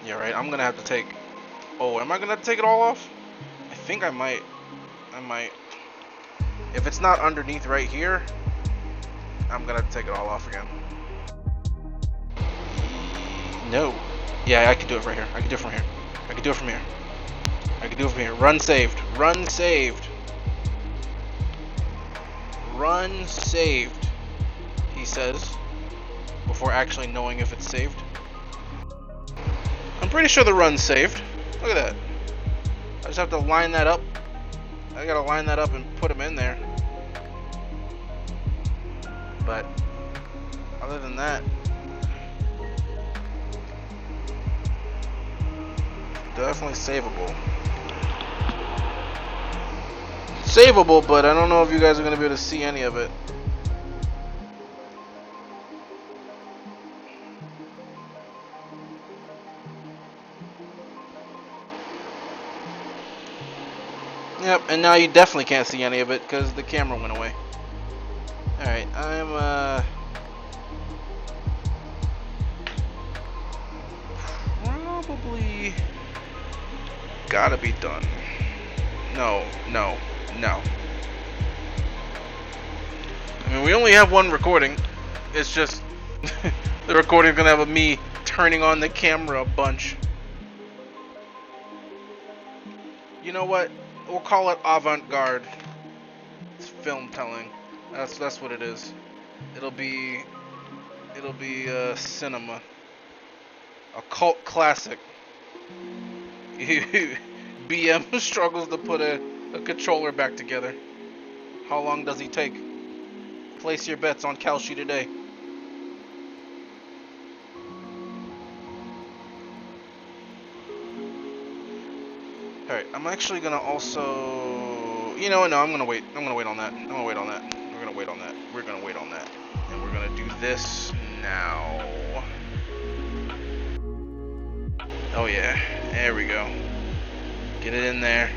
Yeah, right. I'm gonna have to take. Oh, am I gonna have to take it all off? I think I might. If it's not underneath right here, I'm gonna have to take it all off again. No. Yeah, I can do it right here. I can do it from here. I can do it from here. I can do it from here. Run saved. Run saved. Run saved, he says, before actually knowing if it's saved. I'm pretty sure the run's saved. Look at that. I just have to line that up. I gotta line that up and put them in there. But other than that, definitely savable. Savable, but I don't know if you guys are gonna be able to see any of it. Yep, and now you definitely can't see any of it because the camera went away. Alright, I'm probably gotta be done. No. I mean, we only have one recording. It's just the recording's gonna have me turning on the camera a bunch. You know what? We'll call it avant-garde. It's film telling. That's what it is. It'll be cinema, a cult classic. BM struggles to put a controller back together. How long does he take? Place your bets on Kalshi today. Alright, I'm actually gonna also... You know what, no, I'm gonna wait. I'm gonna wait on that. We're gonna wait on that. And we're gonna do this now. Oh yeah, there we go. Get it in there.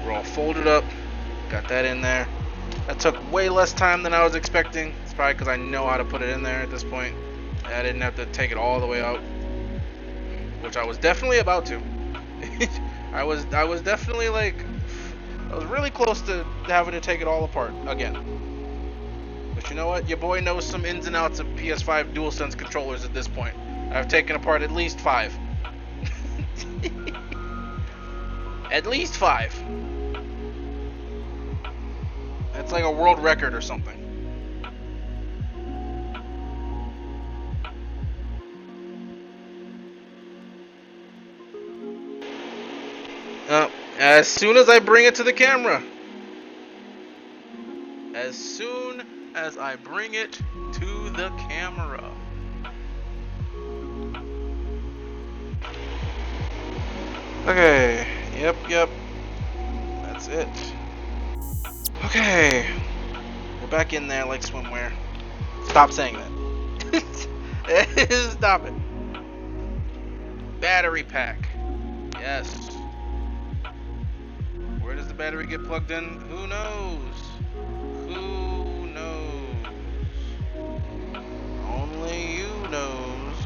We're all folded up. Got that in there. That took way less time than I was expecting. It's probably because I know how to put it in there at this point. I didn't have to take it all the way out, which I was definitely about to. I was definitely like, I was really close to having to take it all apart again. But you know what? Your boy knows some ins and outs of PS5 DualSense controllers at this point. I've taken apart at least 5. At least 5. That's like a world record or something. As soon as I bring it to the camera. As soon as I bring it to the camera. Okay. Yep. That's it. Okay. We're back in there like swimwear. Stop saying that. Stop it. Battery pack. Yes. Where does the battery get plugged in? Who knows? Who knows? Only you knows.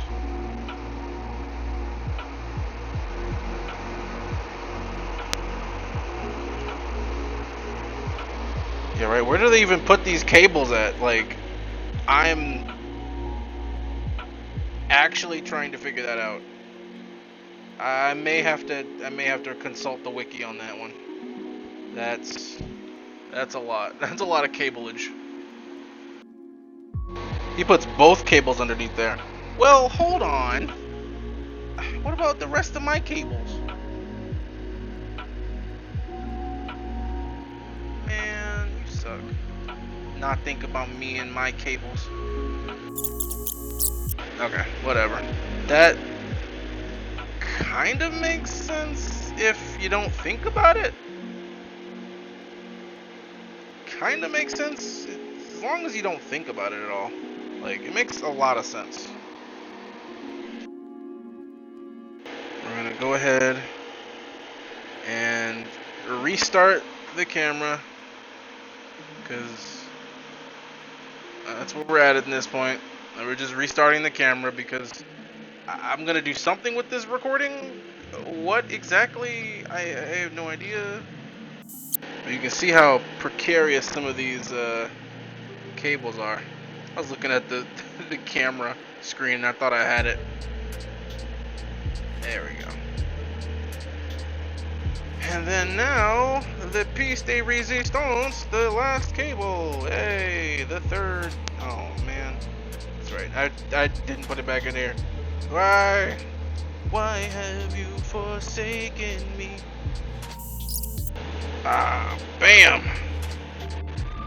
Yeah, right. Where do they even put these cables at? Like, I'm actually trying to figure that out. I may have to consult the wiki on that one. That's a lot. That's a lot of cableage. He puts both cables underneath there. Well, hold on. What about the rest of my cables? Man, you suck. Not think about me and my cables. Okay, whatever. That kind of makes sense if you don't think about it. Kind of makes sense. It's as long as you don't think about it at all. Like, it makes a lot of sense. We're gonna go ahead and restart the camera, because that's where we're at this point. We're just restarting the camera because I'm gonna do something with this recording. What exactly? I have no idea. But you can see how precarious some of these cables are. I was looking at the camera screen and I thought I had it. There we go. And then now, the piece de resistance, the last cable. Hey, the third. Oh man, that's right. I didn't put it back in here. Why have you forsaken me? Ah, bam.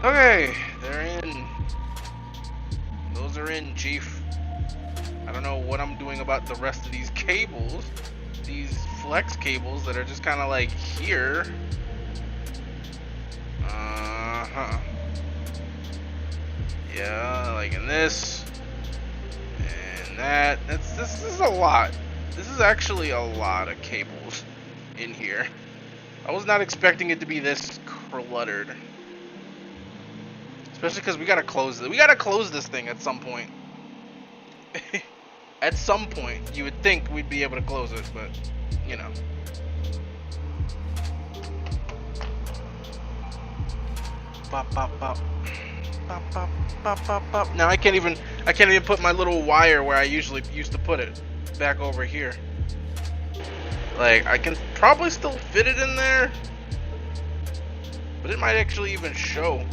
Okay, they're in. Those are in, Chief. I don't know what I'm doing about the rest of these cables. These flex cables that are just kind of like here. Yeah, like in this and that. This is a lot. This is actually a lot of cables in here. I was not expecting it to be this cluttered. Especially because we gotta close it. We gotta close this thing at some point. At some point, you would think we'd be able to close it, but you know. Bop bop bop. Bop bop bop bop bop. Now I can't even put my little wire where I usually used to put it back over here. Like, I can probably still fit it in there, but it might actually even show.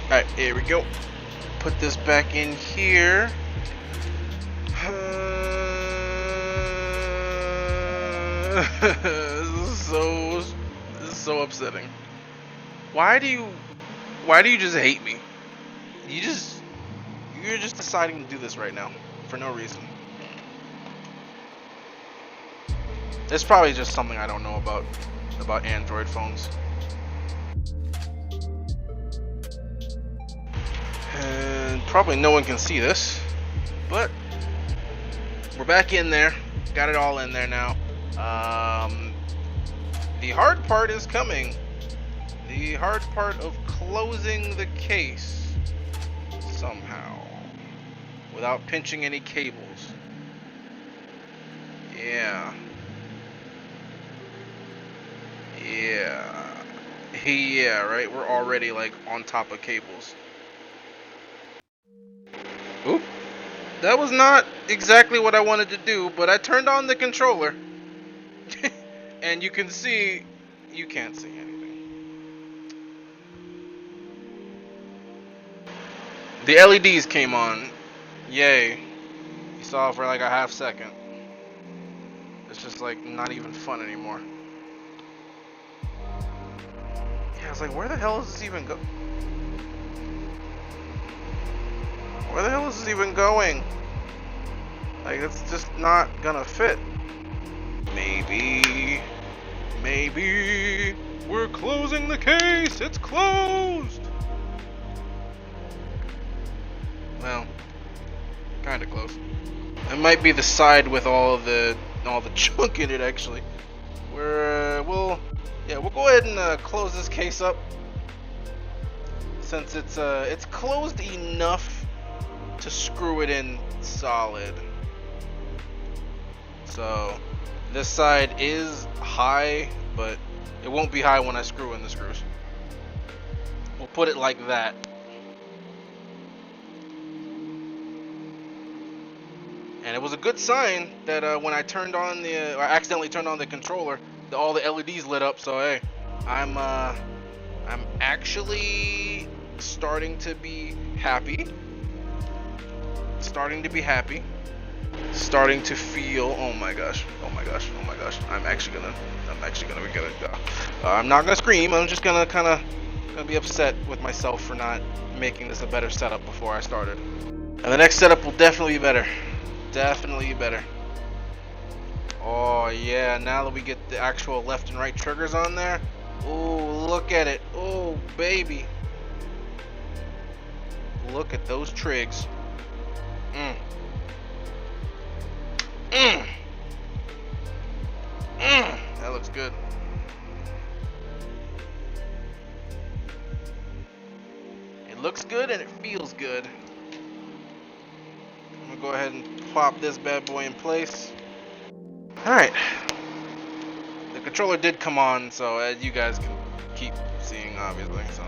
Alright, here we go. Put this back in here. This is so upsetting. Why do you just hate me? You're just deciding to do this right now for no reason. It's probably just something I don't know about Android phones. And probably no one can see this, but we're back in there. Got it all in there now. The hard part is coming. The hard part of closing the case somehow without pinching any cables. Yeah, right? We're already like on top of cables. Oop. That was not exactly what I wanted to do, but I turned on the controller. And you can see, you can't see anything. The LEDs came on. Yay. You saw it for like a half second. It's just like not even fun anymore. Yeah, I was like, where the hell is this even go? Where the hell is this even going? Like, it's just not gonna fit. Maybe we're closing the case. It's closed. Well, kind of close. It might be the side with all the junk in it. Actually, we'll go ahead and close this case up since it's closed enough to screw it in solid. So this side is high, but it won't be high when I screw in the screws. We'll put it like that. And it was a good sign that when I turned on I accidentally turned on the controller, all the LEDs lit up. So hey, I'm actually starting to be happy. Starting to feel, oh my gosh, I'm actually gonna be good. I'm not gonna scream. I'm just gonna be upset with myself for not making this a better setup before I started. And the next setup will definitely be better. Definitely be better. Oh yeah, now that we get the actual left and right triggers on there. Oh, look at it. Oh, baby. Look at those trigs. Mm. Mm. Mm. That looks good. It looks good and it feels good. I'm gonna go ahead and pop this bad boy in place. Alright. The controller did come on, so as you guys can keep seeing, obviously. So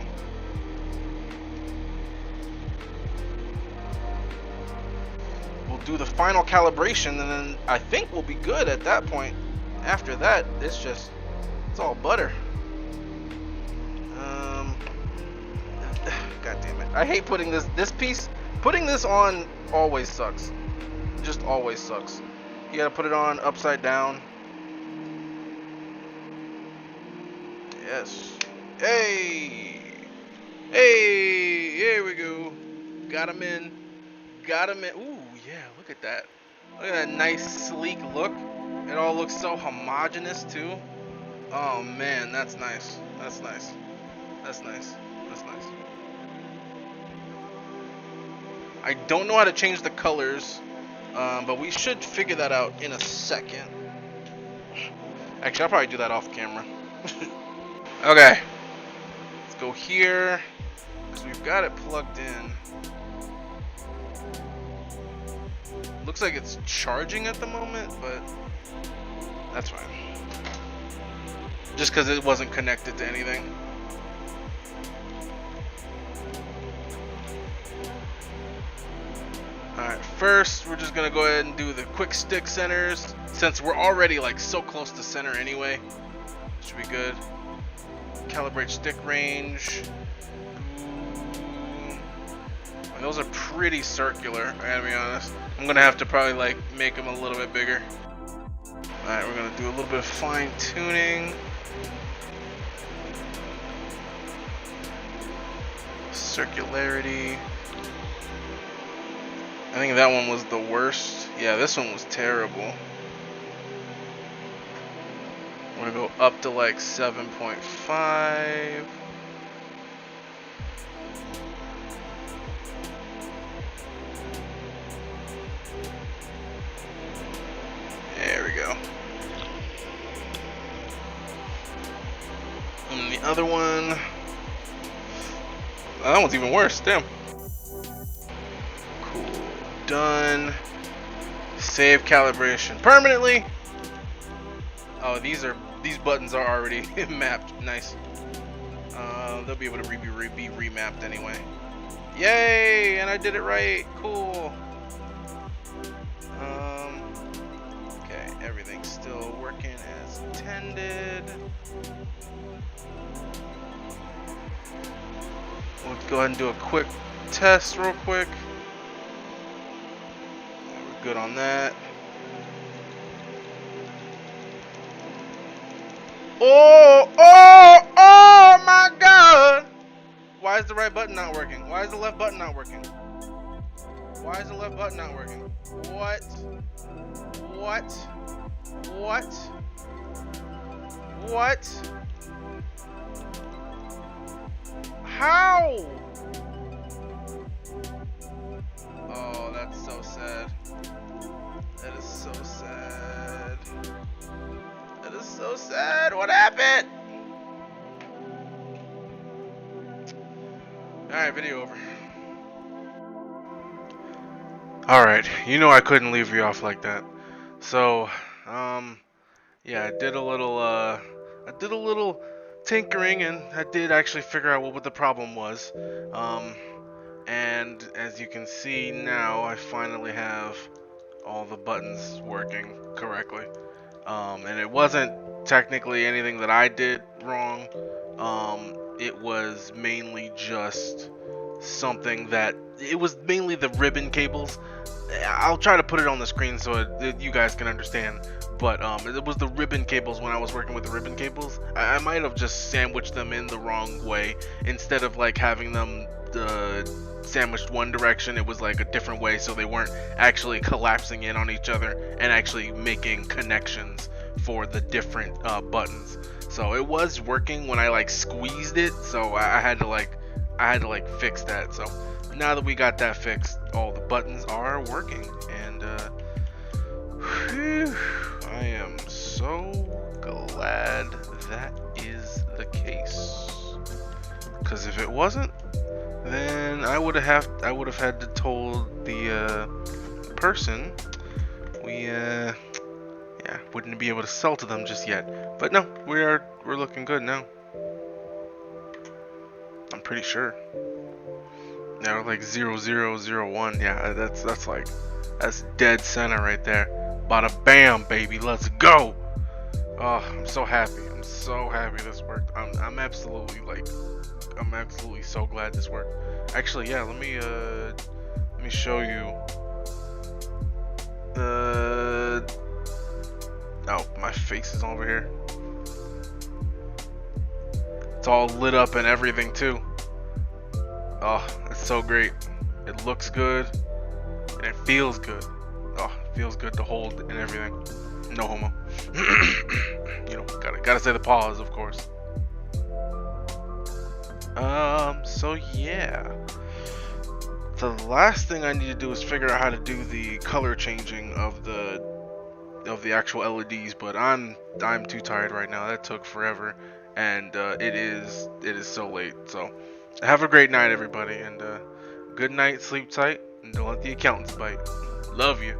we'll do the final calibration, and then I think we'll be good at that point. After that, it's all butter. God damn it! I hate putting this piece. Putting this on always sucks. Just always sucks. You gotta put it on upside down. Yes. Hey! Hey! Here we go. Got him in. Got him in. Ooh, yeah, look at that. Look at that nice, sleek look. It all looks so homogeneous, too. Oh, man, that's nice. That's nice. That's nice. That's nice. I don't know how to change the colors, but we should figure that out in a second. Actually, I'll probably do that off camera. Okay. Let's go here. So we've got it plugged in. Looks like it's charging at the moment, but that's fine. Just because it wasn't connected to anything. Alright, first we're just going to go ahead and do the quick stick centers. Since we're already like so close to center anyway. Should be good. Calibrate stick range. Those are pretty circular, I gotta be honest. I'm gonna have to probably like make them a little bit bigger. Alright, we're gonna do a little bit of fine tuning. Circularity. I think that one was the worst. Yeah, this one was terrible. I'm gonna go up to like 7.5. There we go. And the other one, that one's even worse. Damn. Cool. Done. Save calibration permanently. Oh, these buttons are already mapped. Nice. They'll be able to be remapped anyway. Yay! And I did it right. Cool. Okay, everything's still working as intended. We'll go ahead and do a quick test real quick. We're good on that. Oh my god! Why is the right button not working? Why is the left button not working? Why is the left button not working? What? What? What? What? How? Oh, that's so sad. That is so sad. That is so sad. What happened? Alright, video over. Alright, you know I couldn't leave you off like that. So, yeah, I did a little tinkering, and I did actually figure out what the problem was. And as you can see now, I finally have all the buttons working correctly. And it wasn't technically anything that I did wrong. It was mainly just something that it was mainly the ribbon cables. I'll try to put it on the screen so you guys can understand. But it was the ribbon cables. When I was working with the ribbon cables, I might have just sandwiched them in the wrong way. Instead of like having them sandwiched one direction, it was like a different way, so they weren't actually collapsing in on each other and actually making connections for the different buttons. So it was working when I like squeezed it, so I had to like fix that. So now that we got that fixed, all the buttons are working, and whew, I am so glad that is the case. Because if it wasn't, then I would have had to told the person we wouldn't be able to sell to them just yet. But no, we're looking good now. I'm pretty sure. Now we're like 0001. Yeah, that's dead center right there. Bada bam, baby, let's go. Oh, I'm so happy. I'm so happy this worked. I'm absolutely so glad this worked. Actually, yeah, let me show you. Oh, my face is over here. It's all lit up and everything too. Oh, it's so great. It looks good and it feels good. Oh, it feels good to hold and everything. No homo. You know, gotta say the pause, of course. So yeah. The last thing I need to do is figure out how to do the color changing of the actual LEDs, but I'm too tired right now. That took forever, and it is so late. So have a great night, everybody, and good night, sleep tight, and don't let the accountants bite. Love you.